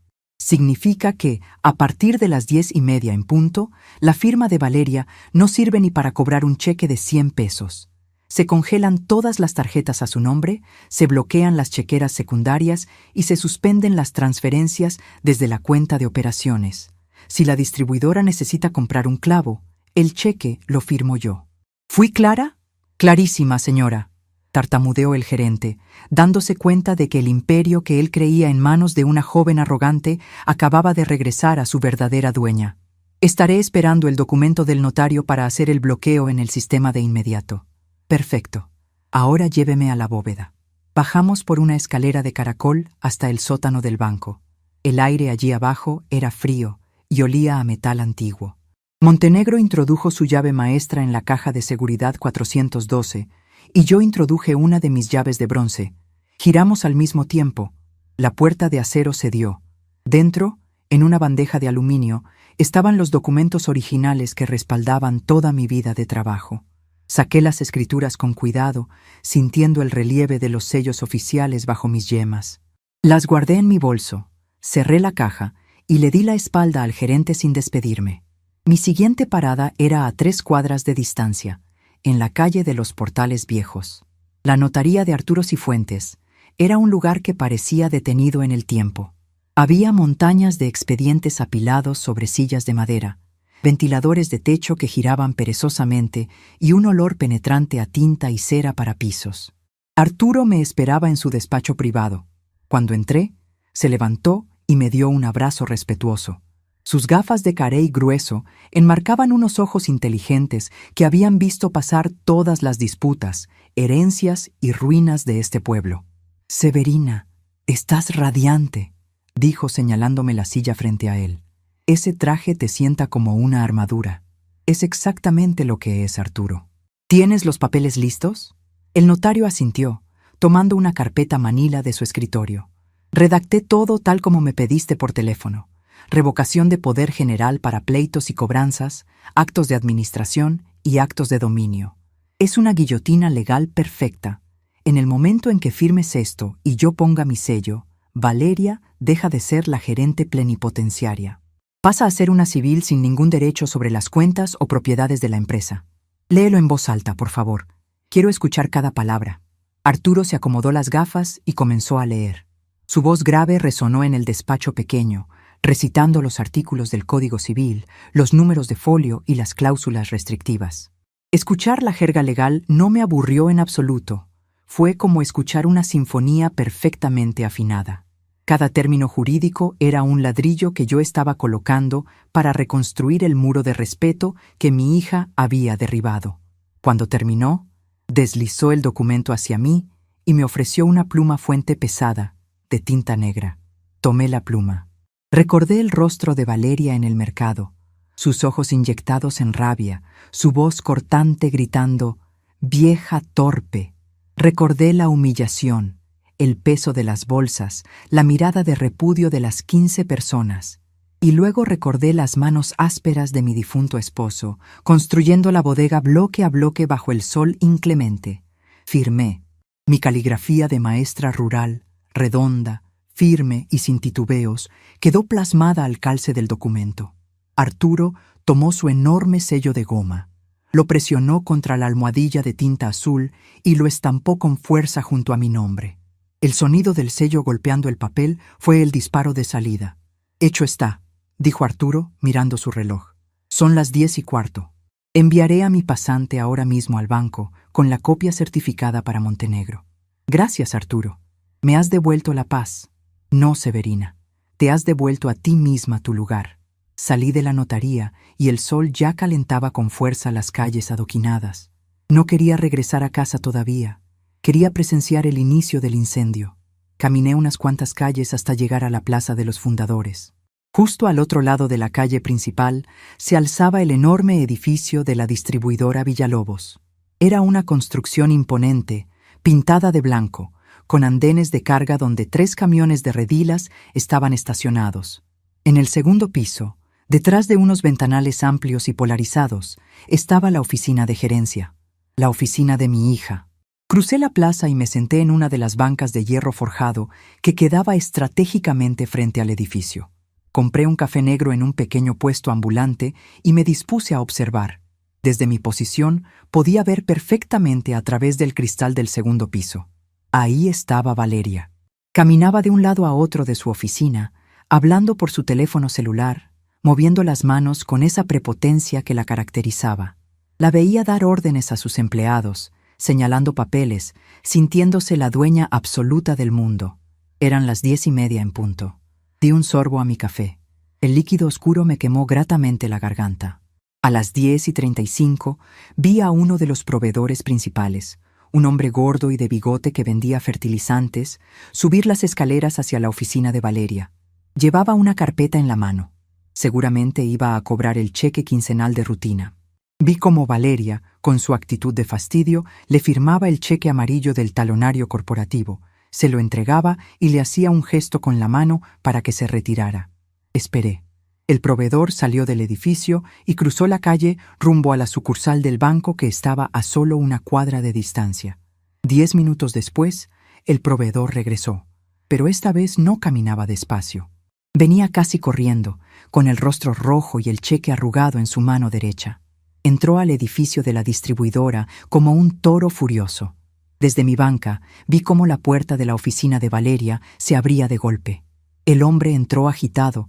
que, a partir de las 10:30 en punto, la firma de Valeria no sirve ni para cobrar un cheque de 100 pesos. Se congelan todas las tarjetas a su nombre, se bloquean las chequeras secundarias y se suspenden las transferencias desde la cuenta de operaciones. Si la distribuidora necesita comprar un clavo, el cheque lo firmo yo. ¿Fui clara? Clarísima, señora, tartamudeó el gerente, dándose cuenta de que el imperio que él creía en manos de una joven arrogante acababa de regresar a su verdadera dueña. Estaré esperando el documento del notario para hacer el bloqueo en el sistema de inmediato. Perfecto. Ahora lléveme a la bóveda. Bajamos por una escalera de caracol hasta el sótano del banco. El aire allí abajo era frío y olía a metal antiguo. Montenegro introdujo su llave maestra en la caja de seguridad 412 y yo introduje una de mis llaves de bronce. Giramos al mismo tiempo. La puerta de acero cedió. Dentro, en una bandeja de aluminio, estaban los documentos originales que respaldaban toda mi vida de trabajo. Saqué las escrituras con cuidado, sintiendo el relieve de los sellos oficiales bajo mis yemas. Las guardé en mi bolso, cerré la caja y le di la espalda al gerente sin despedirme. Mi siguiente parada era a 3 cuadras de distancia, en la calle de los Portales Viejos. La notaría de Arturo Cifuentes era un lugar que parecía detenido en el tiempo. Había montañas de expedientes apilados sobre sillas de madera, ventiladores de techo que giraban perezosamente y un olor penetrante a tinta y cera para pisos. Arturo me esperaba en su despacho privado. Cuando entré, se levantó y me dio un abrazo respetuoso. Sus gafas de carey grueso enmarcaban unos ojos inteligentes que habían visto pasar todas las disputas, herencias y ruinas de este pueblo. «Severina, estás radiante», dijo señalándome la silla frente a él. «Ese traje te sienta como una armadura. Es exactamente lo que es, Arturo. ¿Tienes los papeles listos?» El notario asintió, tomando una carpeta manila de su escritorio. «Redacté todo tal como me pediste por teléfono. Revocación de poder general para pleitos y cobranzas, actos de administración y actos de dominio. Es una guillotina legal perfecta. En el momento en que firmes esto y yo ponga mi sello, Valeria deja de ser la gerente plenipotenciaria. Pasa a ser una civil sin ningún derecho sobre las cuentas o propiedades de la empresa. Léelo en voz alta, por favor. Quiero escuchar cada palabra». Arturo se acomodó las gafas y comenzó a leer. Su voz grave resonó en el despacho pequeño, recitando los artículos del Código Civil, los números de folio y las cláusulas restrictivas. Escuchar la jerga legal no me aburrió en absoluto. Fue como escuchar una sinfonía perfectamente afinada. Cada término jurídico era un ladrillo que yo estaba colocando para reconstruir el muro de respeto que mi hija había derribado. Cuando terminó, deslizó el documento hacia mí y me ofreció una pluma fuente pesada, de tinta negra. Tomé la pluma. Recordé el rostro de Valeria en el mercado, sus ojos inyectados en rabia, su voz cortante gritando, «¡Vieja torpe!». Recordé la humillación, el peso de las bolsas, la mirada de repudio de las 15 personas. Y luego recordé las manos ásperas de mi difunto esposo, construyendo la bodega bloque a bloque bajo el sol inclemente. Firmé. Mi caligrafía de maestra rural, redonda, firme y sin titubeos, quedó plasmada al calce del documento. Arturo tomó su enorme sello de goma, lo presionó contra la almohadilla de tinta azul y lo estampó con fuerza junto a mi nombre. El sonido del sello golpeando el papel fue el disparo de salida. «Hecho está», dijo Arturo, mirando su reloj. «Son las 10:15. Enviaré a mi pasante ahora mismo al banco con la copia certificada para Montenegro». «Gracias, Arturo. Me has devuelto la paz». «No, Severina. Te has devuelto a ti misma tu lugar». Salí de la notaría y el sol ya calentaba con fuerza las calles adoquinadas. No quería regresar a casa todavía. Quería presenciar el inicio del incendio. Caminé unas cuantas calles hasta llegar a la Plaza de los Fundadores. Justo al otro lado de la calle principal se alzaba el enorme edificio de la distribuidora Villalobos. Era una construcción imponente, pintada de blanco, con andenes de carga donde 3 camiones de redilas estaban estacionados. En el segundo piso, detrás de unos ventanales amplios y polarizados, estaba la oficina de gerencia, la oficina de mi hija. Crucé la plaza y me senté en una de las bancas de hierro forjado que quedaba estratégicamente frente al edificio. Compré un café negro en un pequeño puesto ambulante y me dispuse a observar. Desde mi posición podía ver perfectamente a través del cristal del segundo piso. Ahí estaba Valeria. Caminaba de un lado a otro de su oficina, hablando por su teléfono celular, moviendo las manos con esa prepotencia que la caracterizaba. La veía dar órdenes a sus empleados, señalando papeles, sintiéndose la dueña absoluta del mundo. Eran las 10:30 en punto. Di un sorbo a mi café. El líquido oscuro me quemó gratamente la garganta. A las 10:35 vi a uno de los proveedores principales, un hombre gordo y de bigote que vendía fertilizantes, subir las escaleras hacia la oficina de Valeria. Llevaba una carpeta en la mano. Seguramente iba a cobrar el cheque quincenal de rutina. Vi cómo Valeria, con su actitud de fastidio, le firmaba el cheque amarillo del talonario corporativo, se lo entregaba y le hacía un gesto con la mano para que se retirara. Esperé. El proveedor salió del edificio y cruzó la calle rumbo a la sucursal del banco que estaba a solo una cuadra de distancia. 10 minutos después, el proveedor regresó, pero esta vez no caminaba despacio. Venía casi corriendo, con el rostro rojo y el cheque arrugado en su mano derecha. Entró al edificio de la distribuidora como un toro furioso. Desde mi banca vi cómo la puerta de la oficina de Valeria se abría de golpe. El hombre entró agitando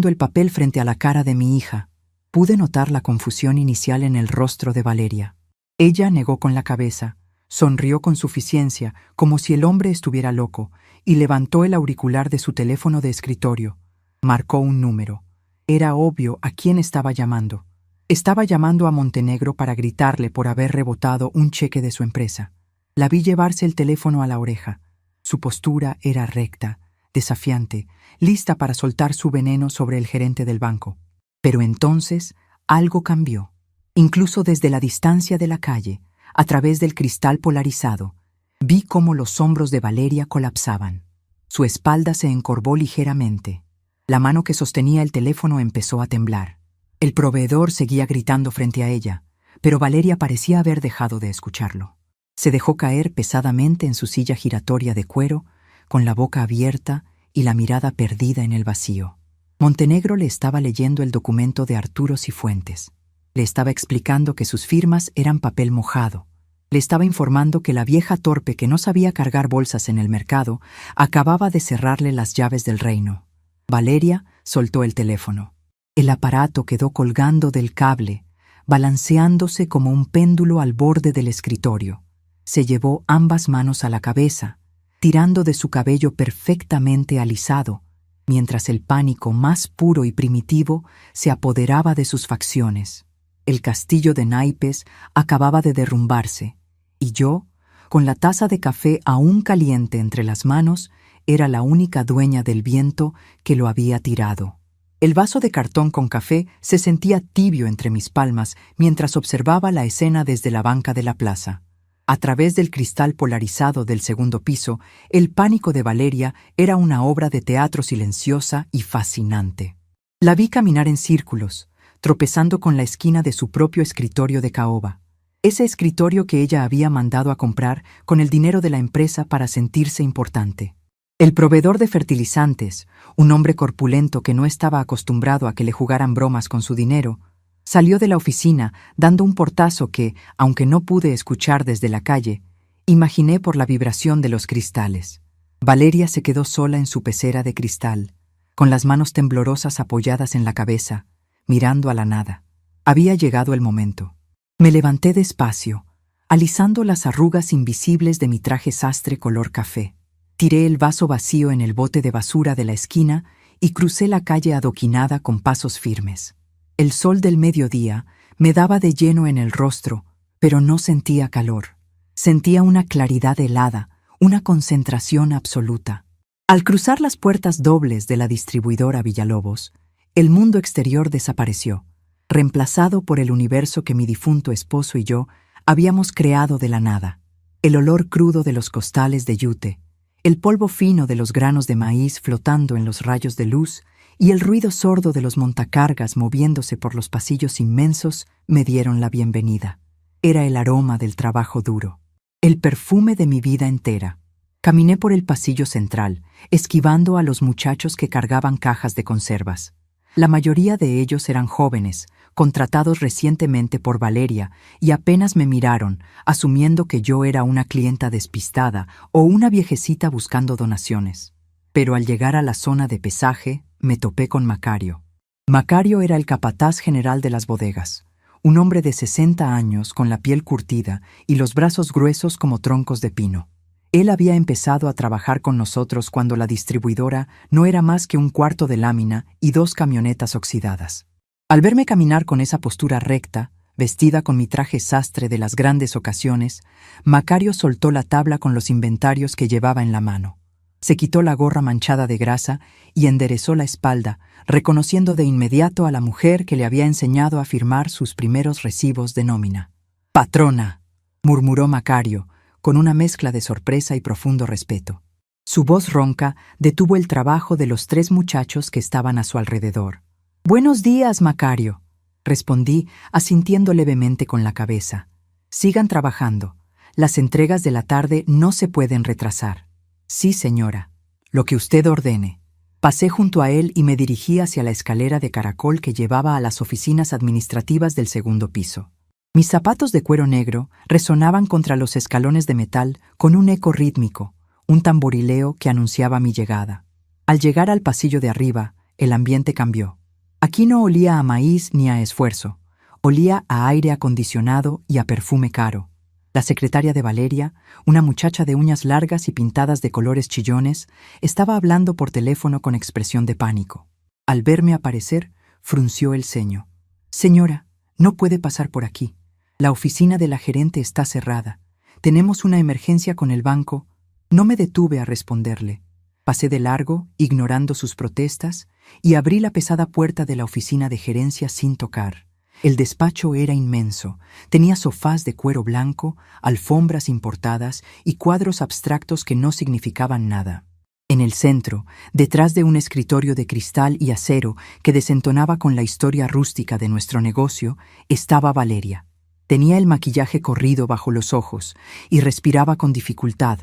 el papel frente a la cara de mi hija. Pude notar la confusión inicial en el rostro de Valeria. Ella negó con la cabeza, sonrió con suficiencia, como si el hombre estuviera loco, y levantó el auricular de su teléfono de escritorio. Marcó un número. Era obvio a quién estaba llamando. Estaba llamando a Montenegro para gritarle por haber rebotado un cheque de su empresa. La vi llevarse el teléfono a la oreja. Su postura era recta, desafiante, lista para soltar su veneno sobre el gerente del banco. Pero entonces algo cambió. Incluso desde la distancia de la calle, a través del cristal polarizado, vi cómo los hombros de Valeria colapsaban. Su espalda se encorvó ligeramente. La mano que sostenía el teléfono empezó a temblar. El proveedor seguía gritando frente a ella, pero Valeria parecía haber dejado de escucharlo. Se dejó caer pesadamente en su silla giratoria de cuero, con la boca abierta y la mirada perdida en el vacío. Montenegro le estaba leyendo el documento de Arturo Cifuentes. Le estaba explicando que sus firmas eran papel mojado. Le estaba informando que la vieja torpe que no sabía cargar bolsas en el mercado acababa de cerrarle las llaves del reino. Valeria soltó el teléfono. El aparato quedó colgando del cable, balanceándose como un péndulo al borde del escritorio. Se llevó ambas manos a la cabeza, tirando de su cabello perfectamente alisado, mientras el pánico más puro y primitivo se apoderaba de sus facciones. El castillo de naipes acababa de derrumbarse, y yo, con la taza de café aún caliente entre las manos, era la única dueña del viento que lo había tirado. El vaso de cartón con café se sentía tibio entre mis palmas mientras observaba la escena desde la banca de la plaza. A través del cristal polarizado del segundo piso, el pánico de Valeria era una obra de teatro silenciosa y fascinante. La vi caminar en círculos, tropezando con la esquina de su propio escritorio de caoba. Ese escritorio que ella había mandado a comprar con el dinero de la empresa para sentirse importante. El proveedor de fertilizantes, un hombre corpulento que no estaba acostumbrado a que le jugaran bromas con su dinero, salió de la oficina dando un portazo que, aunque no pude escuchar desde la calle, imaginé por la vibración de los cristales. Valeria se quedó sola en su pecera de cristal, con las manos temblorosas apoyadas en la cabeza, mirando a la nada. Había llegado el momento. Me levanté despacio, alisando las arrugas invisibles de mi traje sastre color café. Tiré el vaso vacío en el bote de basura de la esquina y crucé la calle adoquinada con pasos firmes. El sol del mediodía me daba de lleno en el rostro, pero no sentía calor. Sentía una claridad helada, una concentración absoluta. Al cruzar las puertas dobles de la distribuidora Villalobos, el mundo exterior desapareció, reemplazado por el universo que mi difunto esposo y yo habíamos creado de la nada. El olor crudo de los costales de yute, el polvo fino de los granos de maíz flotando en los rayos de luz y el ruido sordo de los montacargas moviéndose por los pasillos inmensos me dieron la bienvenida. Era el aroma del trabajo duro, el perfume de mi vida entera. Caminé por el pasillo central, esquivando a los muchachos que cargaban cajas de conservas. La mayoría de ellos eran jóvenes, contratados recientemente por Valeria, y apenas me miraron, asumiendo que yo era una clienta despistada o una viejecita buscando donaciones. Pero al llegar a la zona de pesaje, me topé con Macario. Macario era el capataz general de las bodegas, un hombre de 60 años con la piel curtida y los brazos gruesos como troncos de pino. Él había empezado a trabajar con nosotros cuando la distribuidora no era más que un cuarto de lámina y 2 camionetas oxidadas. Al verme caminar con esa postura recta, vestida con mi traje sastre de las grandes ocasiones, Macario soltó la tabla con los inventarios que llevaba en la mano. Se quitó la gorra manchada de grasa y enderezó la espalda, reconociendo de inmediato a la mujer que le había enseñado a firmar sus primeros recibos de nómina. «Patrona», murmuró Macario, con una mezcla de sorpresa y profundo respeto. Su voz ronca detuvo el trabajo de los 3 muchachos que estaban a su alrededor. «Buenos días, Macario», respondí, asintiendo levemente con la cabeza. «Sigan trabajando. Las entregas de la tarde no se pueden retrasar». «Sí, señora. Lo que usted ordene». Pasé junto a él y me dirigí hacia la escalera de caracol que llevaba a las oficinas administrativas del 2º piso. Mis zapatos de cuero negro resonaban contra los escalones de metal con un eco rítmico, un tamborileo que anunciaba mi llegada. Al llegar al pasillo de arriba, el ambiente cambió. Aquí no olía a maíz ni a esfuerzo, olía a aire acondicionado y a perfume caro. La secretaria de Valeria, una muchacha de uñas largas y pintadas de colores chillones, estaba hablando por teléfono con expresión de pánico. Al verme aparecer, frunció el ceño. «Señora, no puede pasar por aquí. La oficina de la gerente está cerrada. Tenemos una emergencia con el banco». No me detuve a responderle. Pasé de largo, ignorando sus protestas, y abrí la pesada puerta de la oficina de gerencia sin tocar. El despacho era inmenso. Tenía sofás de cuero blanco, alfombras importadas y cuadros abstractos que no significaban nada. En el centro, detrás de un escritorio de cristal y acero que desentonaba con la historia rústica de nuestro negocio, estaba Valeria. Tenía el maquillaje corrido bajo los ojos y respiraba con dificultad,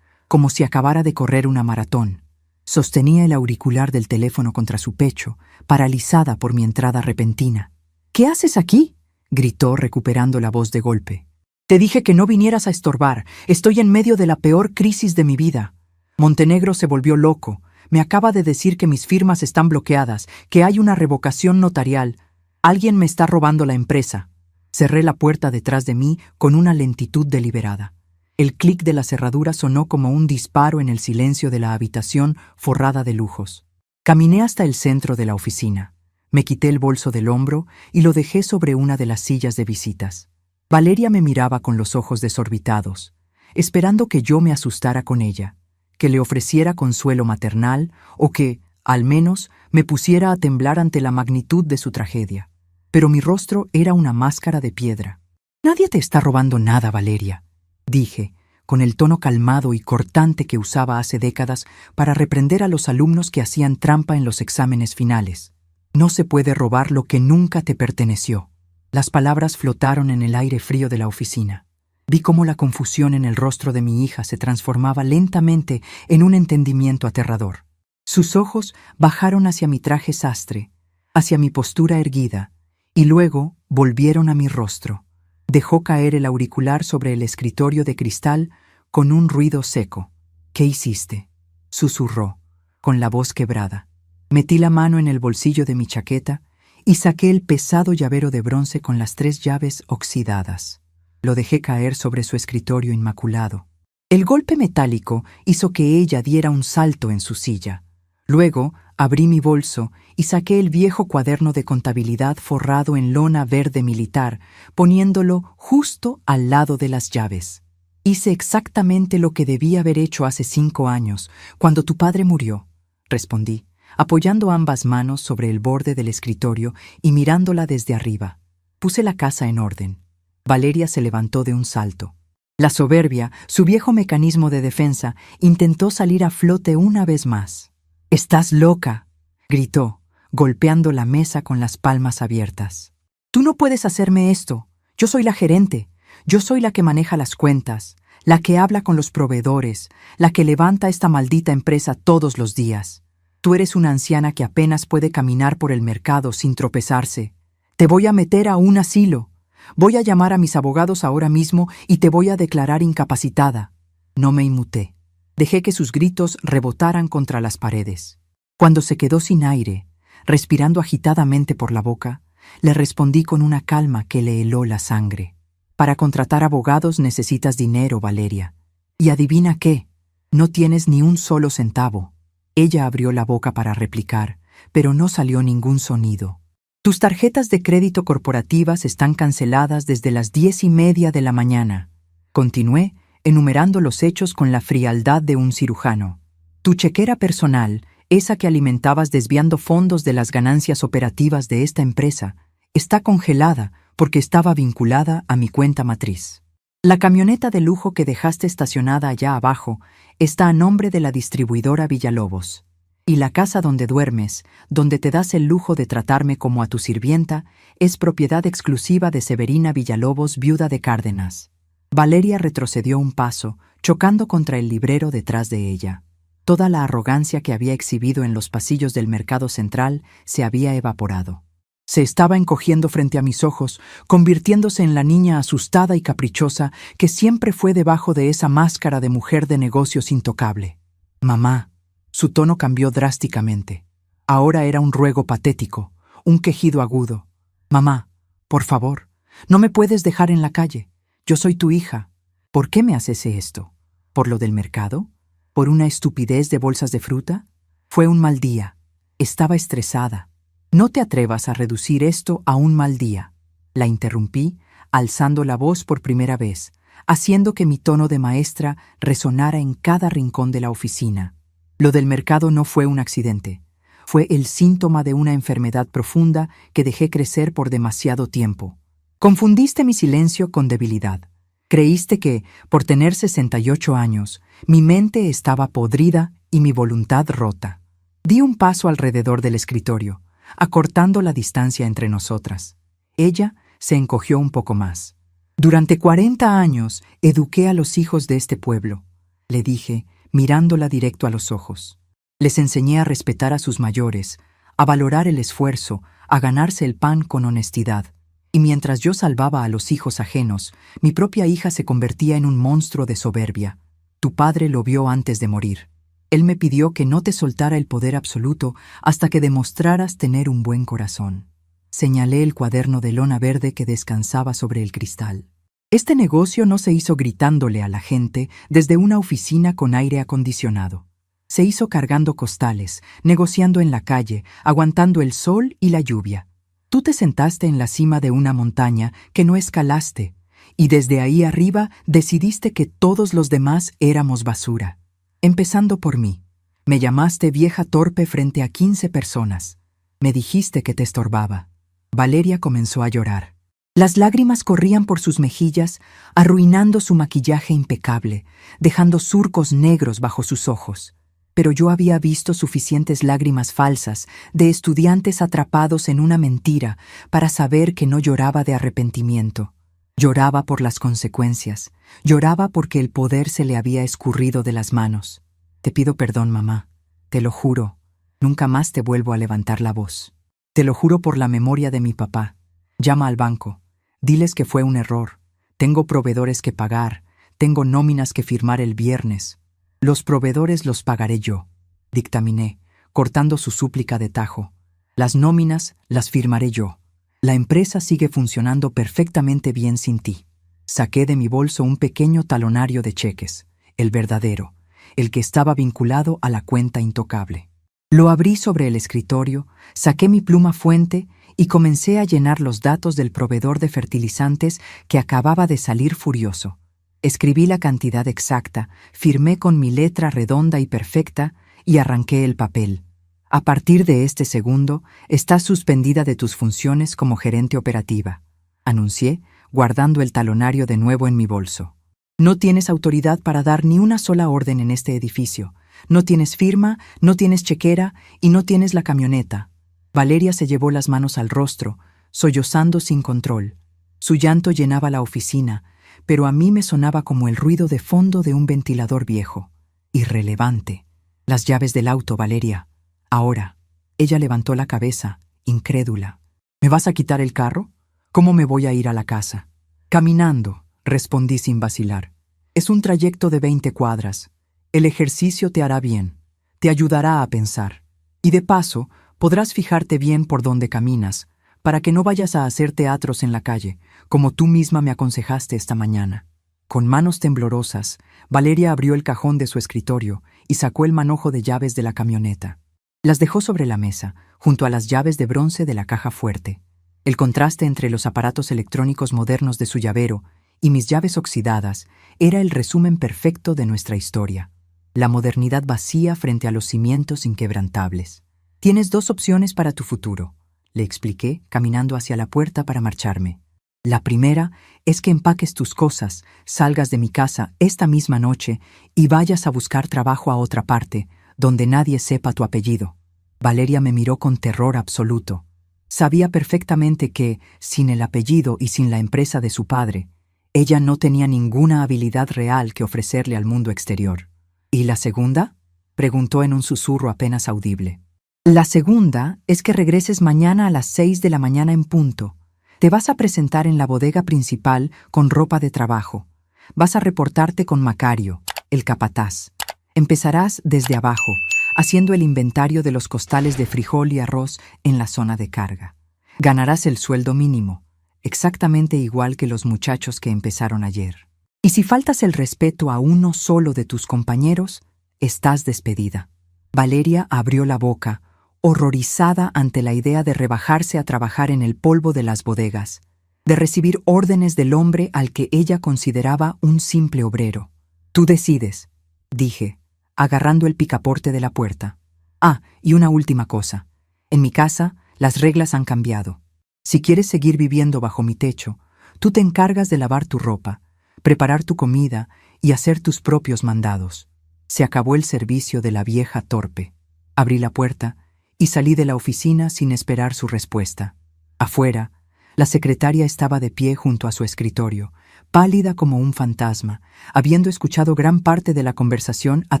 como si acabara de correr una maratón. Sostenía el auricular del teléfono contra su pecho, paralizada por mi entrada repentina. «¿Qué haces aquí?», gritó, recuperando la voz de golpe. «Te dije que no vinieras a estorbar. Estoy en medio de la peor crisis de mi vida. Montenegro se volvió loco. Me acaba de decir que mis firmas están bloqueadas, que hay una revocación notarial. Alguien me está robando la empresa». Cerré la puerta detrás de mí con una lentitud deliberada. El clic de la cerradura sonó como un disparo en el silencio de la habitación forrada de lujos. Caminé hasta el centro de la oficina. Me quité el bolso del hombro y lo dejé sobre una de las sillas de visitas. Valeria me miraba con los ojos desorbitados, esperando que yo me asustara con ella, que le ofreciera consuelo maternal o que, al menos, me pusiera a temblar ante la magnitud de su tragedia. Pero mi rostro era una máscara de piedra. «Nadie te está robando nada, Valeria», dije, con el tono calmado y cortante que usaba hace décadas para reprender a los alumnos que hacían trampa en los exámenes finales. «No se puede robar lo que nunca te perteneció». Las palabras flotaron en el aire frío de la oficina. Vi cómo la confusión en el rostro de mi hija se transformaba lentamente en un entendimiento aterrador. Sus ojos bajaron hacia mi traje sastre, hacia mi postura erguida, y luego volvieron a mi rostro. Dejó caer el auricular sobre el escritorio de cristal con un ruido seco. «¿Qué hiciste?», susurró, con la voz quebrada. Metí la mano en el bolsillo de mi chaqueta y saqué el pesado llavero de bronce con las 3 llaves oxidadas. Lo dejé caer sobre su escritorio inmaculado. El golpe metálico hizo que ella diera un salto en su silla. Luego abrí mi bolso y saqué el viejo cuaderno de contabilidad forrado en lona verde militar, poniéndolo justo al lado de las llaves. Hice exactamente lo que debía haber hecho hace 5 años, cuando tu padre murió, respondí, apoyando ambas manos sobre el borde del escritorio y mirándola desde arriba. Puse la casa en orden. Valeria se levantó de un salto. La soberbia, su viejo mecanismo de defensa, intentó salir a flote una vez más. «¡Estás loca!», gritó, golpeando la mesa con las palmas abiertas. «Tú no puedes hacerme esto. Yo soy la gerente. Yo soy la que maneja las cuentas, la que habla con los proveedores, la que levanta esta maldita empresa todos los días. Tú eres una anciana que apenas puede caminar por el mercado sin tropezarse. Te voy a meter a un asilo. Voy a llamar a mis abogados ahora mismo y te voy a declarar incapacitada». No me inmuté. Dejé que sus gritos rebotaran contra las paredes. Cuando se quedó sin aire, respirando agitadamente por la boca, le respondí con una calma que le heló la sangre. «Para contratar abogados necesitas dinero, Valeria. Y adivina qué, no tienes ni un solo centavo». Ella abrió la boca para replicar, pero no salió ningún sonido. «Tus tarjetas de crédito corporativas están canceladas desde las 10:30 de la mañana». Continué, enumerando los hechos con la frialdad de un cirujano. «Tu chequera personal, esa que alimentabas desviando fondos de las ganancias operativas de esta empresa, está congelada porque estaba vinculada a mi cuenta matriz. La camioneta de lujo que dejaste estacionada allá abajo está a nombre de la distribuidora Villalobos. Y la casa donde duermes, donde te das el lujo de tratarme como a tu sirvienta, es propiedad exclusiva de Severina Villalobos, viuda de Cárdenas». Valeria retrocedió un paso, chocando contra el librero detrás de ella. Toda la arrogancia que había exhibido en los pasillos del mercado central se había evaporado. Se estaba encogiendo frente a mis ojos, convirtiéndose en la niña asustada y caprichosa que siempre fue debajo de esa máscara de mujer de negocios intocable. «Mamá». Su tono cambió drásticamente. Ahora era un ruego patético, un quejido agudo. «Mamá, por favor, no me puedes dejar en la calle. Yo soy tu hija. ¿Por qué me haces esto? ¿Por lo del mercado? ¿Por una estupidez de bolsas de fruta? Fue un mal día. Estaba estresada. No te atrevas a reducir esto a un mal día». La interrumpí, alzando la voz por primera vez, haciendo que mi tono de maestra resonara en cada rincón de la oficina. Lo del mercado no fue un accidente. Fue el síntoma de una enfermedad profunda que dejé crecer por demasiado tiempo. Confundiste mi silencio con debilidad. Creíste que, por tener 68 años, mi mente estaba podrida y mi voluntad rota. Di un paso alrededor del escritorio, acortando la distancia entre nosotras. Ella se encogió un poco más. «Durante 40 años eduqué a los hijos de este pueblo», le dije, mirándola directo a los ojos. «Les enseñé a respetar a sus mayores, a valorar el esfuerzo, a ganarse el pan con honestidad. Y mientras yo salvaba a los hijos ajenos, mi propia hija se convertía en un monstruo de soberbia. Tu padre lo vio antes de morir. Él me pidió que no te soltara el poder absoluto hasta que demostraras tener un buen corazón». Señalé el cuaderno de lona verde que descansaba sobre el cristal. Este negocio no se hizo gritándole a la gente desde una oficina con aire acondicionado. Se hizo cargando costales, negociando en la calle, aguantando el sol y la lluvia. Tú te sentaste en la cima de una montaña que no escalaste, y desde ahí arriba decidiste que todos los demás éramos basura. Empezando por mí. Me llamaste vieja torpe frente a 15 personas. Me dijiste que te estorbaba. Valeria comenzó a llorar. Las lágrimas corrían por sus mejillas, arruinando su maquillaje impecable, dejando surcos negros bajo sus ojos. Pero yo había visto suficientes lágrimas falsas de estudiantes atrapados en una mentira para saber que no lloraba de arrepentimiento. Lloraba por las consecuencias. Lloraba porque el poder se le había escurrido de las manos. «Te pido perdón, mamá. Te lo juro. Nunca más te vuelvo a levantar la voz. Te lo juro por la memoria de mi papá. Llama al banco. Diles que fue un error. Tengo proveedores que pagar. Tengo nóminas que firmar el viernes. Los proveedores los pagaré yo», dictaminé, cortando su súplica de tajo. «Las nóminas las firmaré yo. La empresa sigue funcionando perfectamente bien sin ti». Saqué de mi bolso un pequeño talonario de cheques, el verdadero, el que estaba vinculado a la cuenta intocable. Lo abrí sobre el escritorio, saqué mi pluma fuente y comencé a llenar los datos del proveedor de fertilizantes que acababa de salir furioso. Escribí la cantidad exacta, firmé con mi letra redonda y perfecta y arranqué el papel. A partir de este segundo, estás suspendida de tus funciones como gerente operativa, anuncié, guardando el talonario de nuevo en mi bolso. No tienes autoridad para dar ni una sola orden en este edificio. No tienes firma, no tienes chequera y no tienes la camioneta. Valeria se llevó las manos al rostro, sollozando sin control. Su llanto llenaba la oficina, pero a mí me sonaba como el ruido de fondo de un ventilador viejo. Irrelevante. Las llaves del auto, Valeria. Ahora. Ella levantó la cabeza, incrédula. ¿Me vas a quitar el carro? ¿Cómo me voy a ir a la casa? Caminando, respondí sin vacilar. Es un trayecto de 20 cuadras. El ejercicio te hará bien. Te ayudará a pensar. Y de paso, podrás fijarte bien por dónde caminas, para que no vayas a hacer teatros en la calle, como tú misma me aconsejaste esta mañana. Con manos temblorosas, Valeria abrió el cajón de su escritorio y sacó el manojo de llaves de la camioneta. Las dejó sobre la mesa, junto a las llaves de bronce de la caja fuerte. El contraste entre los aparatos electrónicos modernos de su llavero y mis llaves oxidadas era el resumen perfecto de nuestra historia. La modernidad vacía frente a los cimientos inquebrantables. Tienes 2 opciones para tu futuro, le expliqué, caminando hacia la puerta para marcharme. La primera es que empaques tus cosas, salgas de mi casa esta misma noche y vayas a buscar trabajo a otra parte, donde nadie sepa tu apellido. Valeria me miró con terror absoluto. Sabía perfectamente que, sin el apellido y sin la empresa de su padre, ella no tenía ninguna habilidad real que ofrecerle al mundo exterior. ¿Y la segunda?, preguntó en un susurro apenas audible. La segunda es que regreses mañana a las 6 de la mañana en punto. Te vas a presentar en la bodega principal con ropa de trabajo. Vas a reportarte con Macario, el capataz. Empezarás desde abajo, haciendo el inventario de los costales de frijol y arroz en la zona de carga. Ganarás el sueldo mínimo, exactamente igual que los muchachos que empezaron ayer. Y si faltas el respeto a uno solo de tus compañeros, estás despedida. Valeria abrió la boca, horrorizada ante la idea de rebajarse a trabajar en el polvo de las bodegas, de recibir órdenes del hombre al que ella consideraba un simple obrero. Tú decides, dije, agarrando el picaporte de la puerta. Ah, y una última cosa. En mi casa, las reglas han cambiado. Si quieres seguir viviendo bajo mi techo, tú te encargas de lavar tu ropa, preparar tu comida y hacer tus propios mandados. Se acabó el servicio de la vieja torpe. Abrí la puerta y salí de la oficina sin esperar su respuesta. Afuera, la secretaria estaba de pie junto a su escritorio, pálida como un fantasma, habiendo escuchado gran parte de la conversación a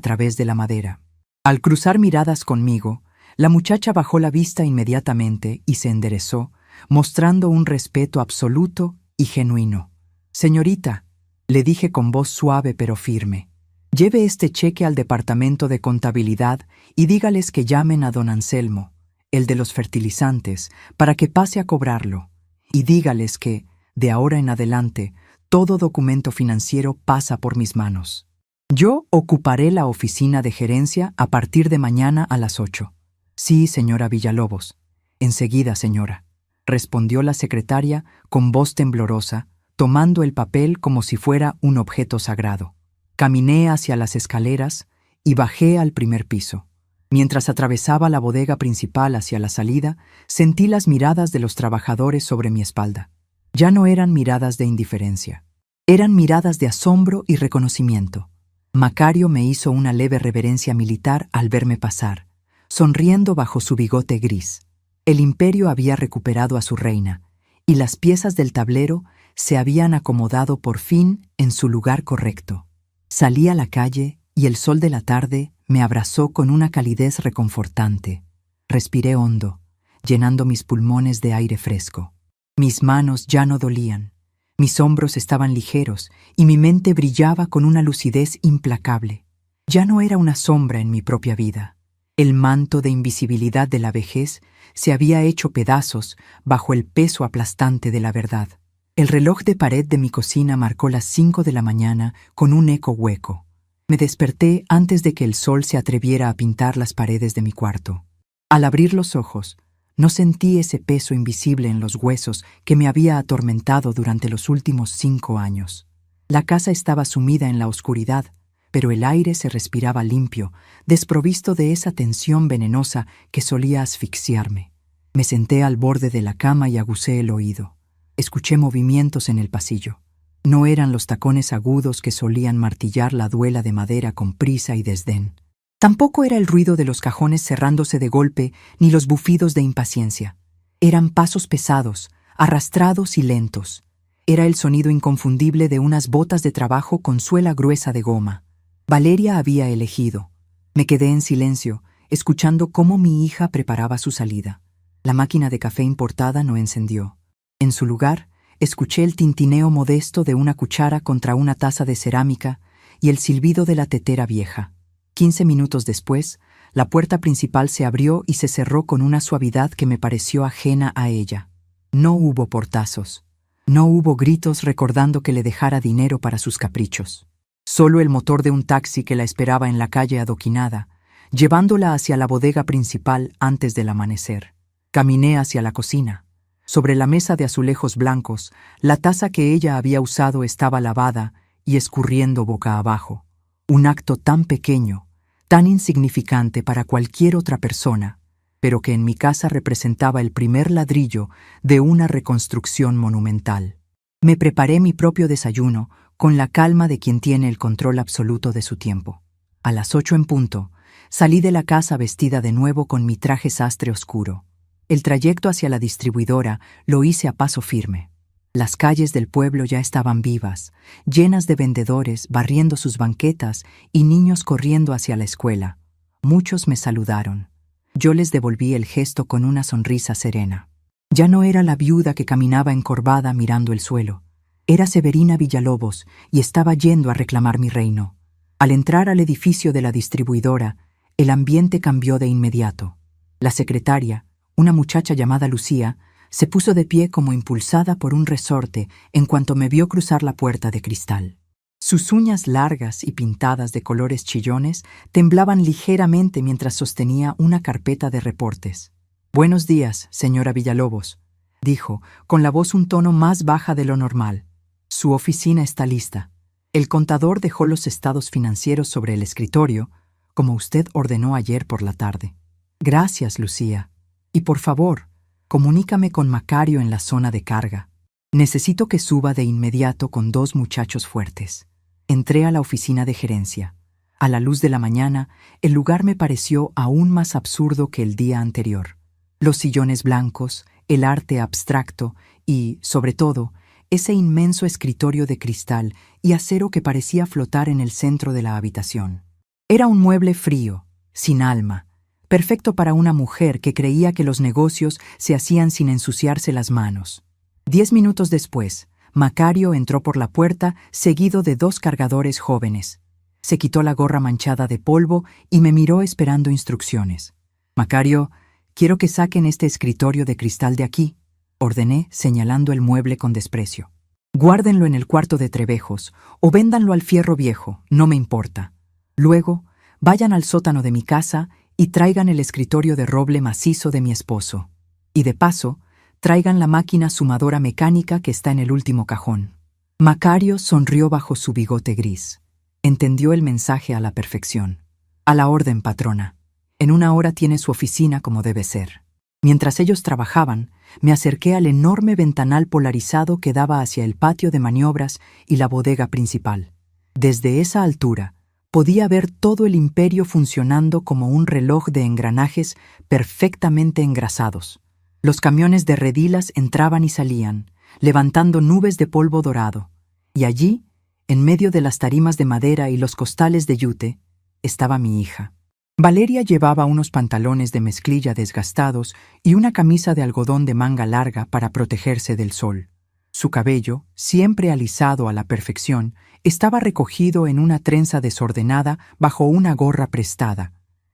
través de la madera. Al cruzar miradas conmigo, la muchacha bajó la vista inmediatamente y se enderezó, mostrando un respeto absoluto y genuino. «Señorita», le dije con voz suave pero firme, «lleve este cheque al departamento de contabilidad y dígales que llamen a don Anselmo, el de los fertilizantes, para que pase a cobrarlo. Y dígales que, de ahora en adelante, todo documento financiero pasa por mis manos. Yo ocuparé la oficina de gerencia a partir de mañana a las 8. Sí, señora Villalobos. Enseguida, señora», respondió la secretaria con voz temblorosa, tomando el papel como si fuera un objeto sagrado. Caminé hacia las escaleras y bajé al primer piso. Mientras atravesaba la bodega principal hacia la salida, sentí las miradas de los trabajadores sobre mi espalda. Ya no eran miradas de indiferencia. Eran miradas de asombro y reconocimiento. Macario me hizo una leve reverencia militar al verme pasar, sonriendo bajo su bigote gris. El imperio había recuperado a su reina, y las piezas del tablero se habían acomodado por fin en su lugar correcto. Salí a la calle y el sol de la tarde me abrazó con una calidez reconfortante. Respiré hondo, llenando mis pulmones de aire fresco. Mis manos ya no dolían, mis hombros estaban ligeros y mi mente brillaba con una lucidez implacable. Ya no era una sombra en mi propia vida. El manto de invisibilidad de la vejez se había hecho pedazos bajo el peso aplastante de la verdad. El reloj de pared de mi cocina marcó las 5 de la mañana con un eco hueco. Me desperté antes de que el sol se atreviera a pintar las paredes de mi cuarto. Al abrir los ojos, no sentí ese peso invisible en los huesos que me había atormentado durante los últimos 5 años. La casa estaba sumida en la oscuridad, pero el aire se respiraba limpio, desprovisto de esa tensión venenosa que solía asfixiarme. Me senté al borde de la cama y aguzé el oído. Escuché movimientos en el pasillo. No eran los tacones agudos que solían martillar la duela de madera con prisa y desdén. Tampoco era el ruido de los cajones cerrándose de golpe ni los bufidos de impaciencia. Eran pasos pesados, arrastrados y lentos. Era el sonido inconfundible de unas botas de trabajo con suela gruesa de goma. Valeria había elegido. Me quedé en silencio, escuchando cómo mi hija preparaba su salida. La máquina de café importada no encendió. En su lugar, escuché el tintineo modesto de una cuchara contra una taza de cerámica y el silbido de la tetera vieja. 15 minutos después, la puerta principal se abrió y se cerró con una suavidad que me pareció ajena a ella. No hubo portazos. No hubo gritos recordando que le dejara dinero para sus caprichos. Solo el motor de un taxi que la esperaba en la calle adoquinada, llevándola hacia la bodega principal antes del amanecer. Caminé hacia la cocina. Sobre la mesa de azulejos blancos, la taza que ella había usado estaba lavada y escurriendo boca abajo. Un acto tan pequeño, tan insignificante para cualquier otra persona, pero que en mi casa representaba el primer ladrillo de una reconstrucción monumental. Me preparé mi propio desayuno con la calma de quien tiene el control absoluto de su tiempo. A las 8 en punto, salí de la casa vestida de nuevo con mi traje sastre oscuro. El trayecto hacia la distribuidora lo hice a paso firme. Las calles del pueblo ya estaban vivas, llenas de vendedores barriendo sus banquetas y niños corriendo hacia la escuela. Muchos me saludaron. Yo les devolví el gesto con una sonrisa serena. Ya no era la viuda que caminaba encorvada mirando el suelo. Era Severina Villalobos y estaba yendo a reclamar mi reino. Al entrar al edificio de la distribuidora, el ambiente cambió de inmediato. La secretaria, una muchacha llamada Lucía, se puso de pie como impulsada por un resorte en cuanto me vio cruzar la puerta de cristal. Sus uñas largas y pintadas de colores chillones temblaban ligeramente mientras sostenía una carpeta de reportes. «Buenos días, señora Villalobos», dijo, con la voz un tono más baja de lo normal. «Su oficina está lista. El contador dejó los estados financieros sobre el escritorio, como usted ordenó ayer por la tarde». «Gracias, Lucía. Y por favor, comunícame con Macario en la zona de carga. Necesito que suba de inmediato con 2 muchachos fuertes». Entré a la oficina de gerencia. A la luz de la mañana, el lugar me pareció aún más absurdo que el día anterior. Los sillones blancos, el arte abstracto y, sobre todo, ese inmenso escritorio de cristal y acero que parecía flotar en el centro de la habitación. Era un mueble frío, sin alma, perfecto para una mujer que creía que los negocios se hacían sin ensuciarse las manos. 10 minutos después, Macario entró por la puerta seguido de 2 cargadores jóvenes. Se quitó la gorra manchada de polvo y me miró esperando instrucciones. «Macario, quiero que saquen este escritorio de cristal de aquí», ordené, señalando el mueble con desprecio. «Guárdenlo en el cuarto de Trevejos o véndanlo al fierro viejo, no me importa. Luego, vayan al sótano de mi casa y traigan el escritorio de roble macizo de mi esposo. Y de paso, traigan la máquina sumadora mecánica que está en el último cajón». Macario sonrió bajo su bigote gris. Entendió el mensaje a la perfección. «A la orden, patrona. En 1 hora tiene su oficina como debe ser». Mientras ellos trabajaban, me acerqué al enorme ventanal polarizado que daba hacia el patio de maniobras y la bodega principal. Desde esa altura, podía ver todo el imperio funcionando como un reloj de engranajes perfectamente engrasados. Los camiones de redilas entraban y salían, levantando nubes de polvo dorado. Y allí, en medio de las tarimas de madera y los costales de yute, estaba mi hija. Valeria llevaba unos pantalones de mezclilla desgastados y una camisa de algodón de manga larga para protegerse del sol. Su cabello, siempre alisado a la perfección, estaba recogido en una trenza desordenada bajo una gorra prestada.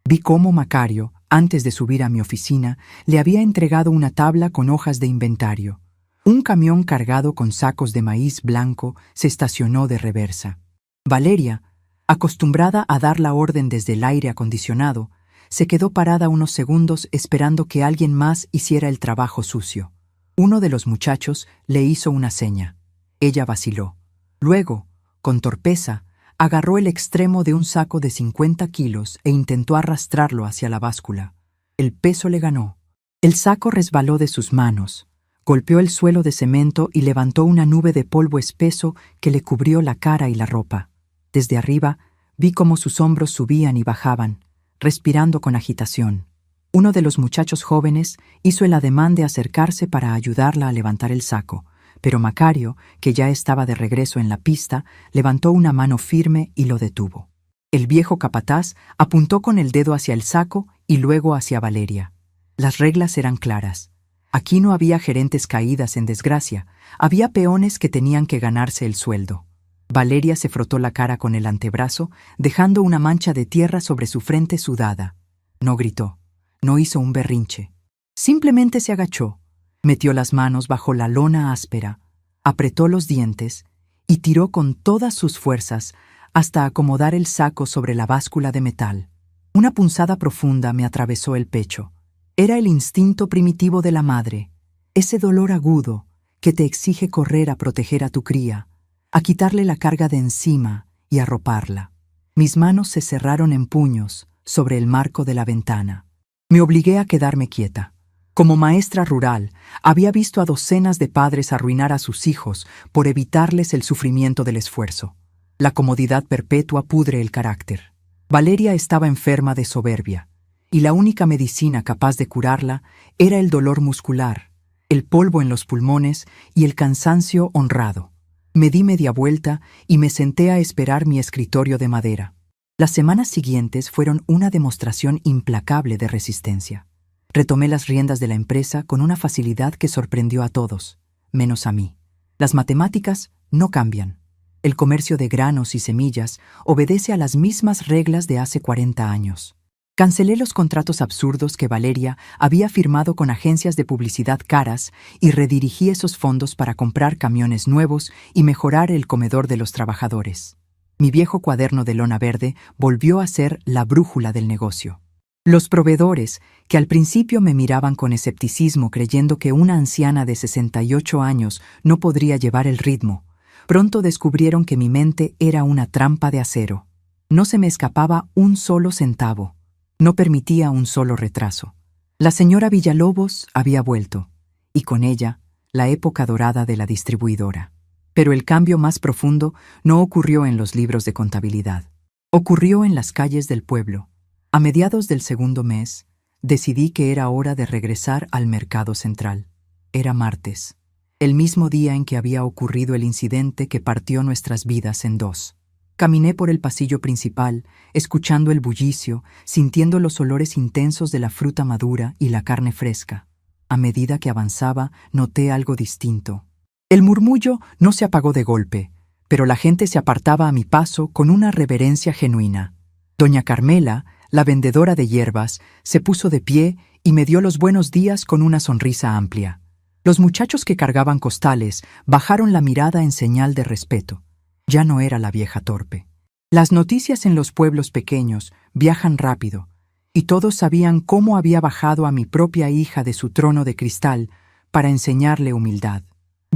Vi cómo Macario, antes de subir a mi oficina, le había entregado una tabla con hojas de inventario. Un camión cargado con sacos de maíz blanco se estacionó de reversa. Valeria, acostumbrada a dar la orden desde el aire acondicionado, se quedó parada unos segundos esperando que alguien más hiciera el trabajo sucio. Uno de los muchachos le hizo una seña. Ella vaciló. Luego, Con torpeza, agarró el extremo de un saco de 50 kilos e intentó arrastrarlo hacia la báscula. El peso le ganó. El saco resbaló de sus manos, golpeó el suelo de cemento y levantó una nube de polvo espeso que le cubrió la cara y la ropa. Desde arriba, vi cómo sus hombros subían y bajaban, respirando con agitación. Uno de los muchachos jóvenes hizo el ademán de acercarse para ayudarla a levantar el saco, pero Macario, que ya estaba de regreso en la pista, levantó una mano firme y lo detuvo. El viejo capataz apuntó con el dedo hacia el saco y luego hacia Valeria. Las reglas eran claras. Aquí no había gerentes caídas en desgracia, había peones que tenían que ganarse el sueldo. Valeria se frotó la cara con el antebrazo, dejando una mancha de tierra sobre su frente sudada. No gritó, no hizo un berrinche. Simplemente se agachó, metió las manos bajo la lona áspera, apretó los dientes y tiró con todas sus fuerzas hasta acomodar el saco sobre la báscula de metal. Una punzada profunda me atravesó el pecho. Era el instinto primitivo de la madre, ese dolor agudo que te exige correr a proteger a tu cría, a quitarle la carga de encima y arroparla. Mis manos se cerraron en puños sobre el marco de la ventana. Me obligué a quedarme quieta. Como maestra rural, había visto a docenas de padres arruinar a sus hijos por evitarles el sufrimiento del esfuerzo. La comodidad perpetua pudre el carácter. Valeria estaba enferma de soberbia, y la única medicina capaz de curarla era el dolor muscular, el polvo en los pulmones y el cansancio honrado. Me di media vuelta y me senté a esperar mi escritorio de madera. Las semanas siguientes fueron una demostración implacable de resistencia. Retomé las riendas de la empresa con una facilidad que sorprendió a todos, menos a mí. Las matemáticas no cambian. El comercio de granos y semillas obedece a las mismas reglas de hace 40 años. Cancelé los contratos absurdos que Valeria había firmado con agencias de publicidad caras y redirigí esos fondos para comprar camiones nuevos y mejorar el comedor de los trabajadores. Mi viejo cuaderno de lona verde volvió a ser la brújula del negocio. Los proveedores, que al principio me miraban con escepticismo creyendo que una anciana de 68 años no podría llevar el ritmo, pronto descubrieron que mi mente era una trampa de acero. No se me escapaba un solo centavo. No permitía un solo retraso. La señora Villalobos había vuelto, y con ella, la época dorada de la distribuidora. Pero el cambio más profundo no ocurrió en los libros de contabilidad. Ocurrió en las calles del pueblo. A mediados del segundo mes, decidí que era hora de regresar al mercado central. Era martes, el mismo día en que había ocurrido el incidente que partió nuestras vidas en dos. Caminé por el pasillo principal, escuchando el bullicio, sintiendo los olores intensos de la fruta madura y la carne fresca. A medida que avanzaba, noté algo distinto. El murmullo no se apagó de golpe, pero la gente se apartaba a mi paso con una reverencia genuina. Doña Carmela, la vendedora de hierbas, se puso de pie y me dio los buenos días con una sonrisa amplia. Los muchachos que cargaban costales bajaron la mirada en señal de respeto. Ya no era la vieja torpe. Las noticias en los pueblos pequeños viajan rápido, y todos sabían cómo había bajado a mi propia hija de su trono de cristal para enseñarle humildad.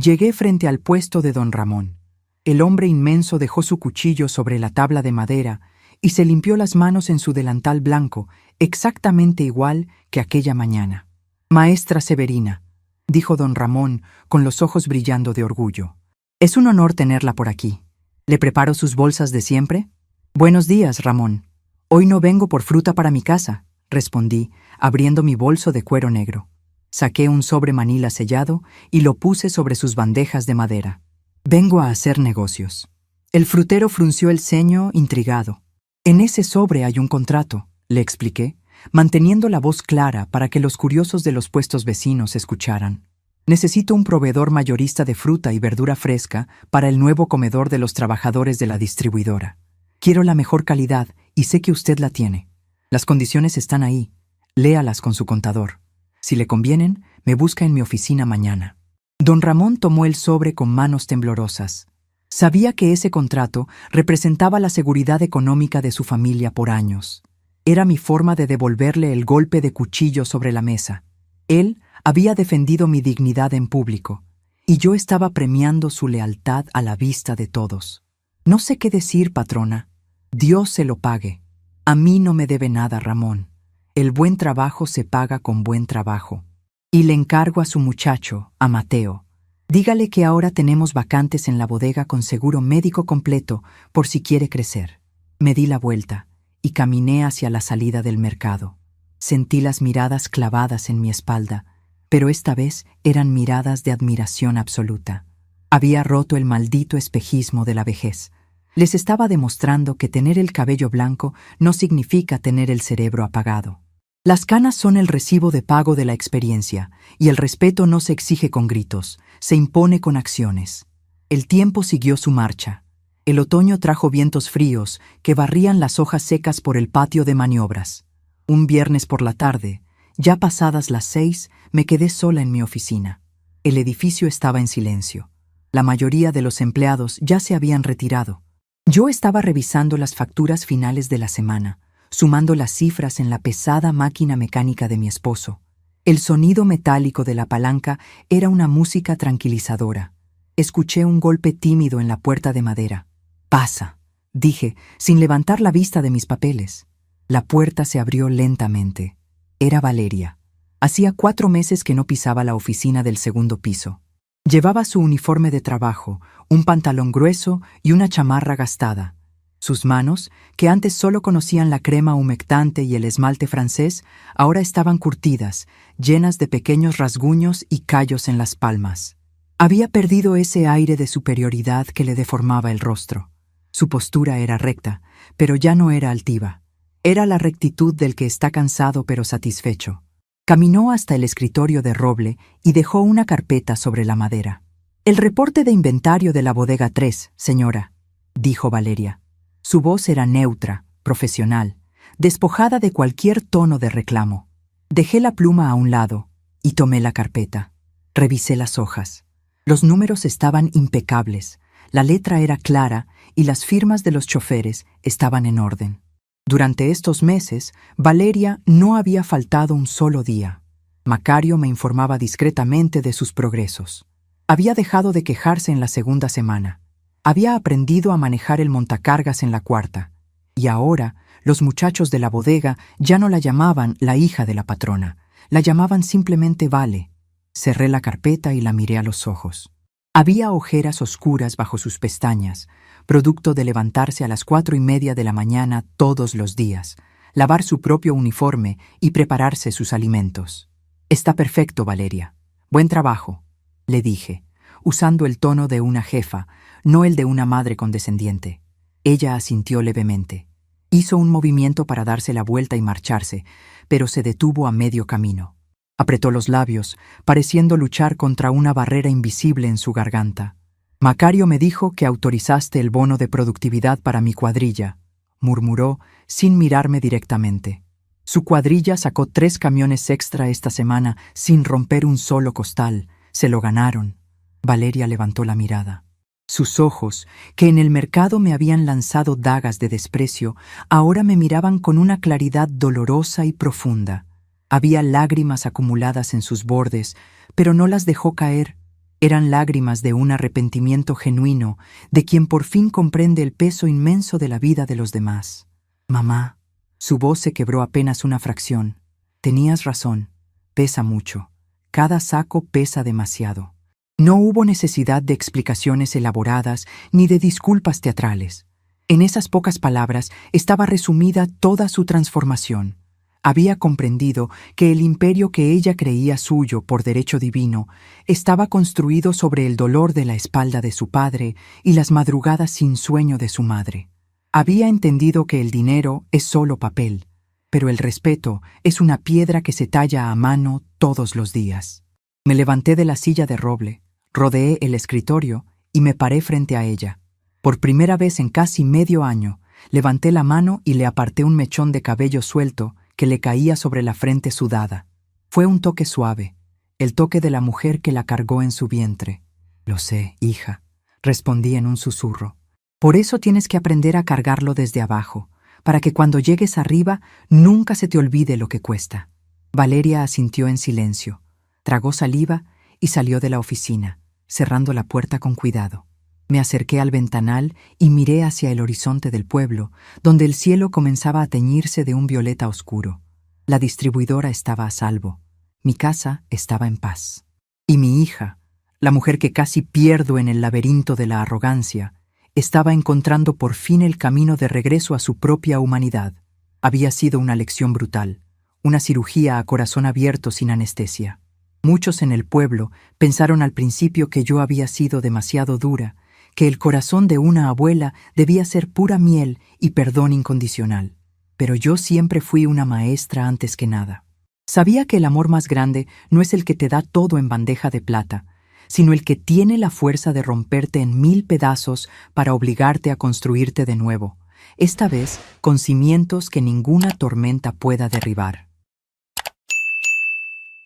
Llegué frente al puesto de don Ramón. El hombre inmenso dejó su cuchillo sobre la tabla de madera y se limpió las manos en su delantal blanco, exactamente igual que aquella mañana. «Maestra Severina», dijo don Ramón con los ojos brillando de orgullo. «Es un honor tenerla por aquí. ¿Le preparo sus bolsas de siempre?» «Buenos días, Ramón. Hoy no vengo por fruta para mi casa», respondí, abriendo mi bolso de cuero negro. Saqué un sobre manila sellado y lo puse sobre sus bandejas de madera. «Vengo a hacer negocios». El frutero frunció el ceño, intrigado. «En ese sobre hay un contrato», le expliqué, manteniendo la voz clara para que los curiosos de los puestos vecinos escucharan. «Necesito un proveedor mayorista de fruta y verdura fresca para el nuevo comedor de los trabajadores de la distribuidora. Quiero la mejor calidad y sé que usted la tiene. Las condiciones están ahí. Léalas con su contador. Si le convienen, me busca en mi oficina mañana». Don Ramón tomó el sobre con manos temblorosas. Sabía que ese contrato representaba la seguridad económica de su familia por años. Era mi forma de devolverle el golpe de cuchillo sobre la mesa. Él había defendido mi dignidad en público, y yo estaba premiando su lealtad a la vista de todos. No sé qué decir, patrona. Dios se lo pague. A mí no me debe nada, Ramón. El buen trabajo se paga con buen trabajo. Y le encargo a su muchacho, a Mateo. Dígale que ahora tenemos vacantes en la bodega con seguro médico completo por si quiere crecer. Me di la vuelta y caminé hacia la salida del mercado. Sentí las miradas clavadas en mi espalda, pero esta vez eran miradas de admiración absoluta. Había roto el maldito espejismo de la vejez. Les estaba demostrando que tener el cabello blanco no significa tener el cerebro apagado. Las canas son el recibo de pago de la experiencia, y el respeto no se exige con gritos, se impone con acciones. El tiempo siguió su marcha. El otoño trajo vientos fríos que barrían las hojas secas por el patio de maniobras. Un viernes por la tarde, ya pasadas las 6, me quedé sola en mi oficina. El edificio estaba en silencio. La mayoría de los empleados ya se habían retirado. Yo estaba revisando las facturas finales de la semana, sumando las cifras en la pesada máquina mecánica de mi esposo. El sonido metálico de la palanca era una música tranquilizadora. Escuché un golpe tímido en la puerta de madera. «Pasa», dije, sin levantar la vista de mis papeles. La puerta se abrió lentamente. Era Valeria. Hacía 4 meses que no pisaba la oficina del segundo piso. Llevaba su uniforme de trabajo, un pantalón grueso y una chamarra gastada. Sus manos, que antes solo conocían la crema humectante y el esmalte francés, ahora estaban curtidas, llenas de pequeños rasguños y callos en las palmas. Había perdido ese aire de superioridad que le deformaba el rostro. Su postura era recta, pero ya no era altiva. Era la rectitud del que está cansado pero satisfecho. Caminó hasta el escritorio de roble y dejó una carpeta sobre la madera. «El reporte de inventario de la bodega 3, señora», dijo Valeria. Su voz era neutra, profesional, despojada de cualquier tono de reclamo. Dejé la pluma a un lado y tomé la carpeta. Revisé las hojas. Los números estaban impecables, la letra era clara y las firmas de los choferes estaban en orden. Durante estos meses, Valeria no había faltado un solo día. Macario me informaba discretamente de sus progresos. Había dejado de quejarse en la segunda semana. Había aprendido a manejar el montacargas en la cuarta. Y ahora, los muchachos de la bodega ya no la llamaban la hija de la patrona. La llamaban simplemente Vale. Cerré la carpeta y la miré a los ojos. Había ojeras oscuras bajo sus pestañas, producto de levantarse a las 4:30 de la mañana todos los días, lavar su propio uniforme y prepararse sus alimentos. «Está perfecto, Valeria. Buen trabajo», le dije, usando el tono de una jefa, no el de una madre condescendiente. Ella asintió levemente. Hizo un movimiento para darse la vuelta y marcharse, pero se detuvo a medio camino. Apretó los labios, pareciendo luchar contra una barrera invisible en su garganta. «Macario me dijo que autorizaste el bono de productividad para mi cuadrilla», murmuró, sin mirarme directamente. Su cuadrilla sacó 3 camiones extra esta semana sin romper un solo costal. Se lo ganaron. Valeria levantó la mirada. Sus ojos, que en el mercado me habían lanzado dagas de desprecio, ahora me miraban con una claridad dolorosa y profunda. Había lágrimas acumuladas en sus bordes, pero no las dejó caer. Eran lágrimas de un arrepentimiento genuino, de quien por fin comprende el peso inmenso de la vida de los demás. «Mamá», su voz se quebró apenas una fracción. «Tenías razón. Pesa mucho. Cada saco pesa demasiado». No hubo necesidad de explicaciones elaboradas ni de disculpas teatrales. En esas pocas palabras estaba resumida toda su transformación. Había comprendido que el imperio que ella creía suyo por derecho divino estaba construido sobre el dolor de la espalda de su padre y las madrugadas sin sueño de su madre. Había entendido que el dinero es solo papel, pero el respeto es una piedra que se talla a mano todos los días. Me levanté de la silla de roble, rodeé el escritorio y me paré frente a ella. Por primera vez en casi medio año, levanté la mano y le aparté un mechón de cabello suelto que le caía sobre la frente sudada. Fue un toque suave, el toque de la mujer que la cargó en su vientre. «Lo sé, hija», respondí en un susurro. «Por eso tienes que aprender a cargarlo desde abajo, para que cuando llegues arriba nunca se te olvide lo que cuesta». Valeria asintió en silencio, tragó saliva y salió de la oficina, cerrando la puerta con cuidado. Me acerqué al ventanal y miré hacia el horizonte del pueblo, donde el cielo comenzaba a teñirse de un violeta oscuro. La distribuidora estaba a salvo. Mi casa estaba en paz. Y mi hija, la mujer que casi pierdo en el laberinto de la arrogancia, estaba encontrando por fin el camino de regreso a su propia humanidad. Había sido una lección brutal, una cirugía a corazón abierto sin anestesia. Muchos en el pueblo pensaron al principio que yo había sido demasiado dura, que el corazón de una abuela debía ser pura miel y perdón incondicional. Pero yo siempre fui una maestra antes que nada. Sabía que el amor más grande no es el que te da todo en bandeja de plata, sino el que tiene la fuerza de romperte en 1000 pedazos para obligarte a construirte de nuevo, esta vez con cimientos que ninguna tormenta pueda derribar.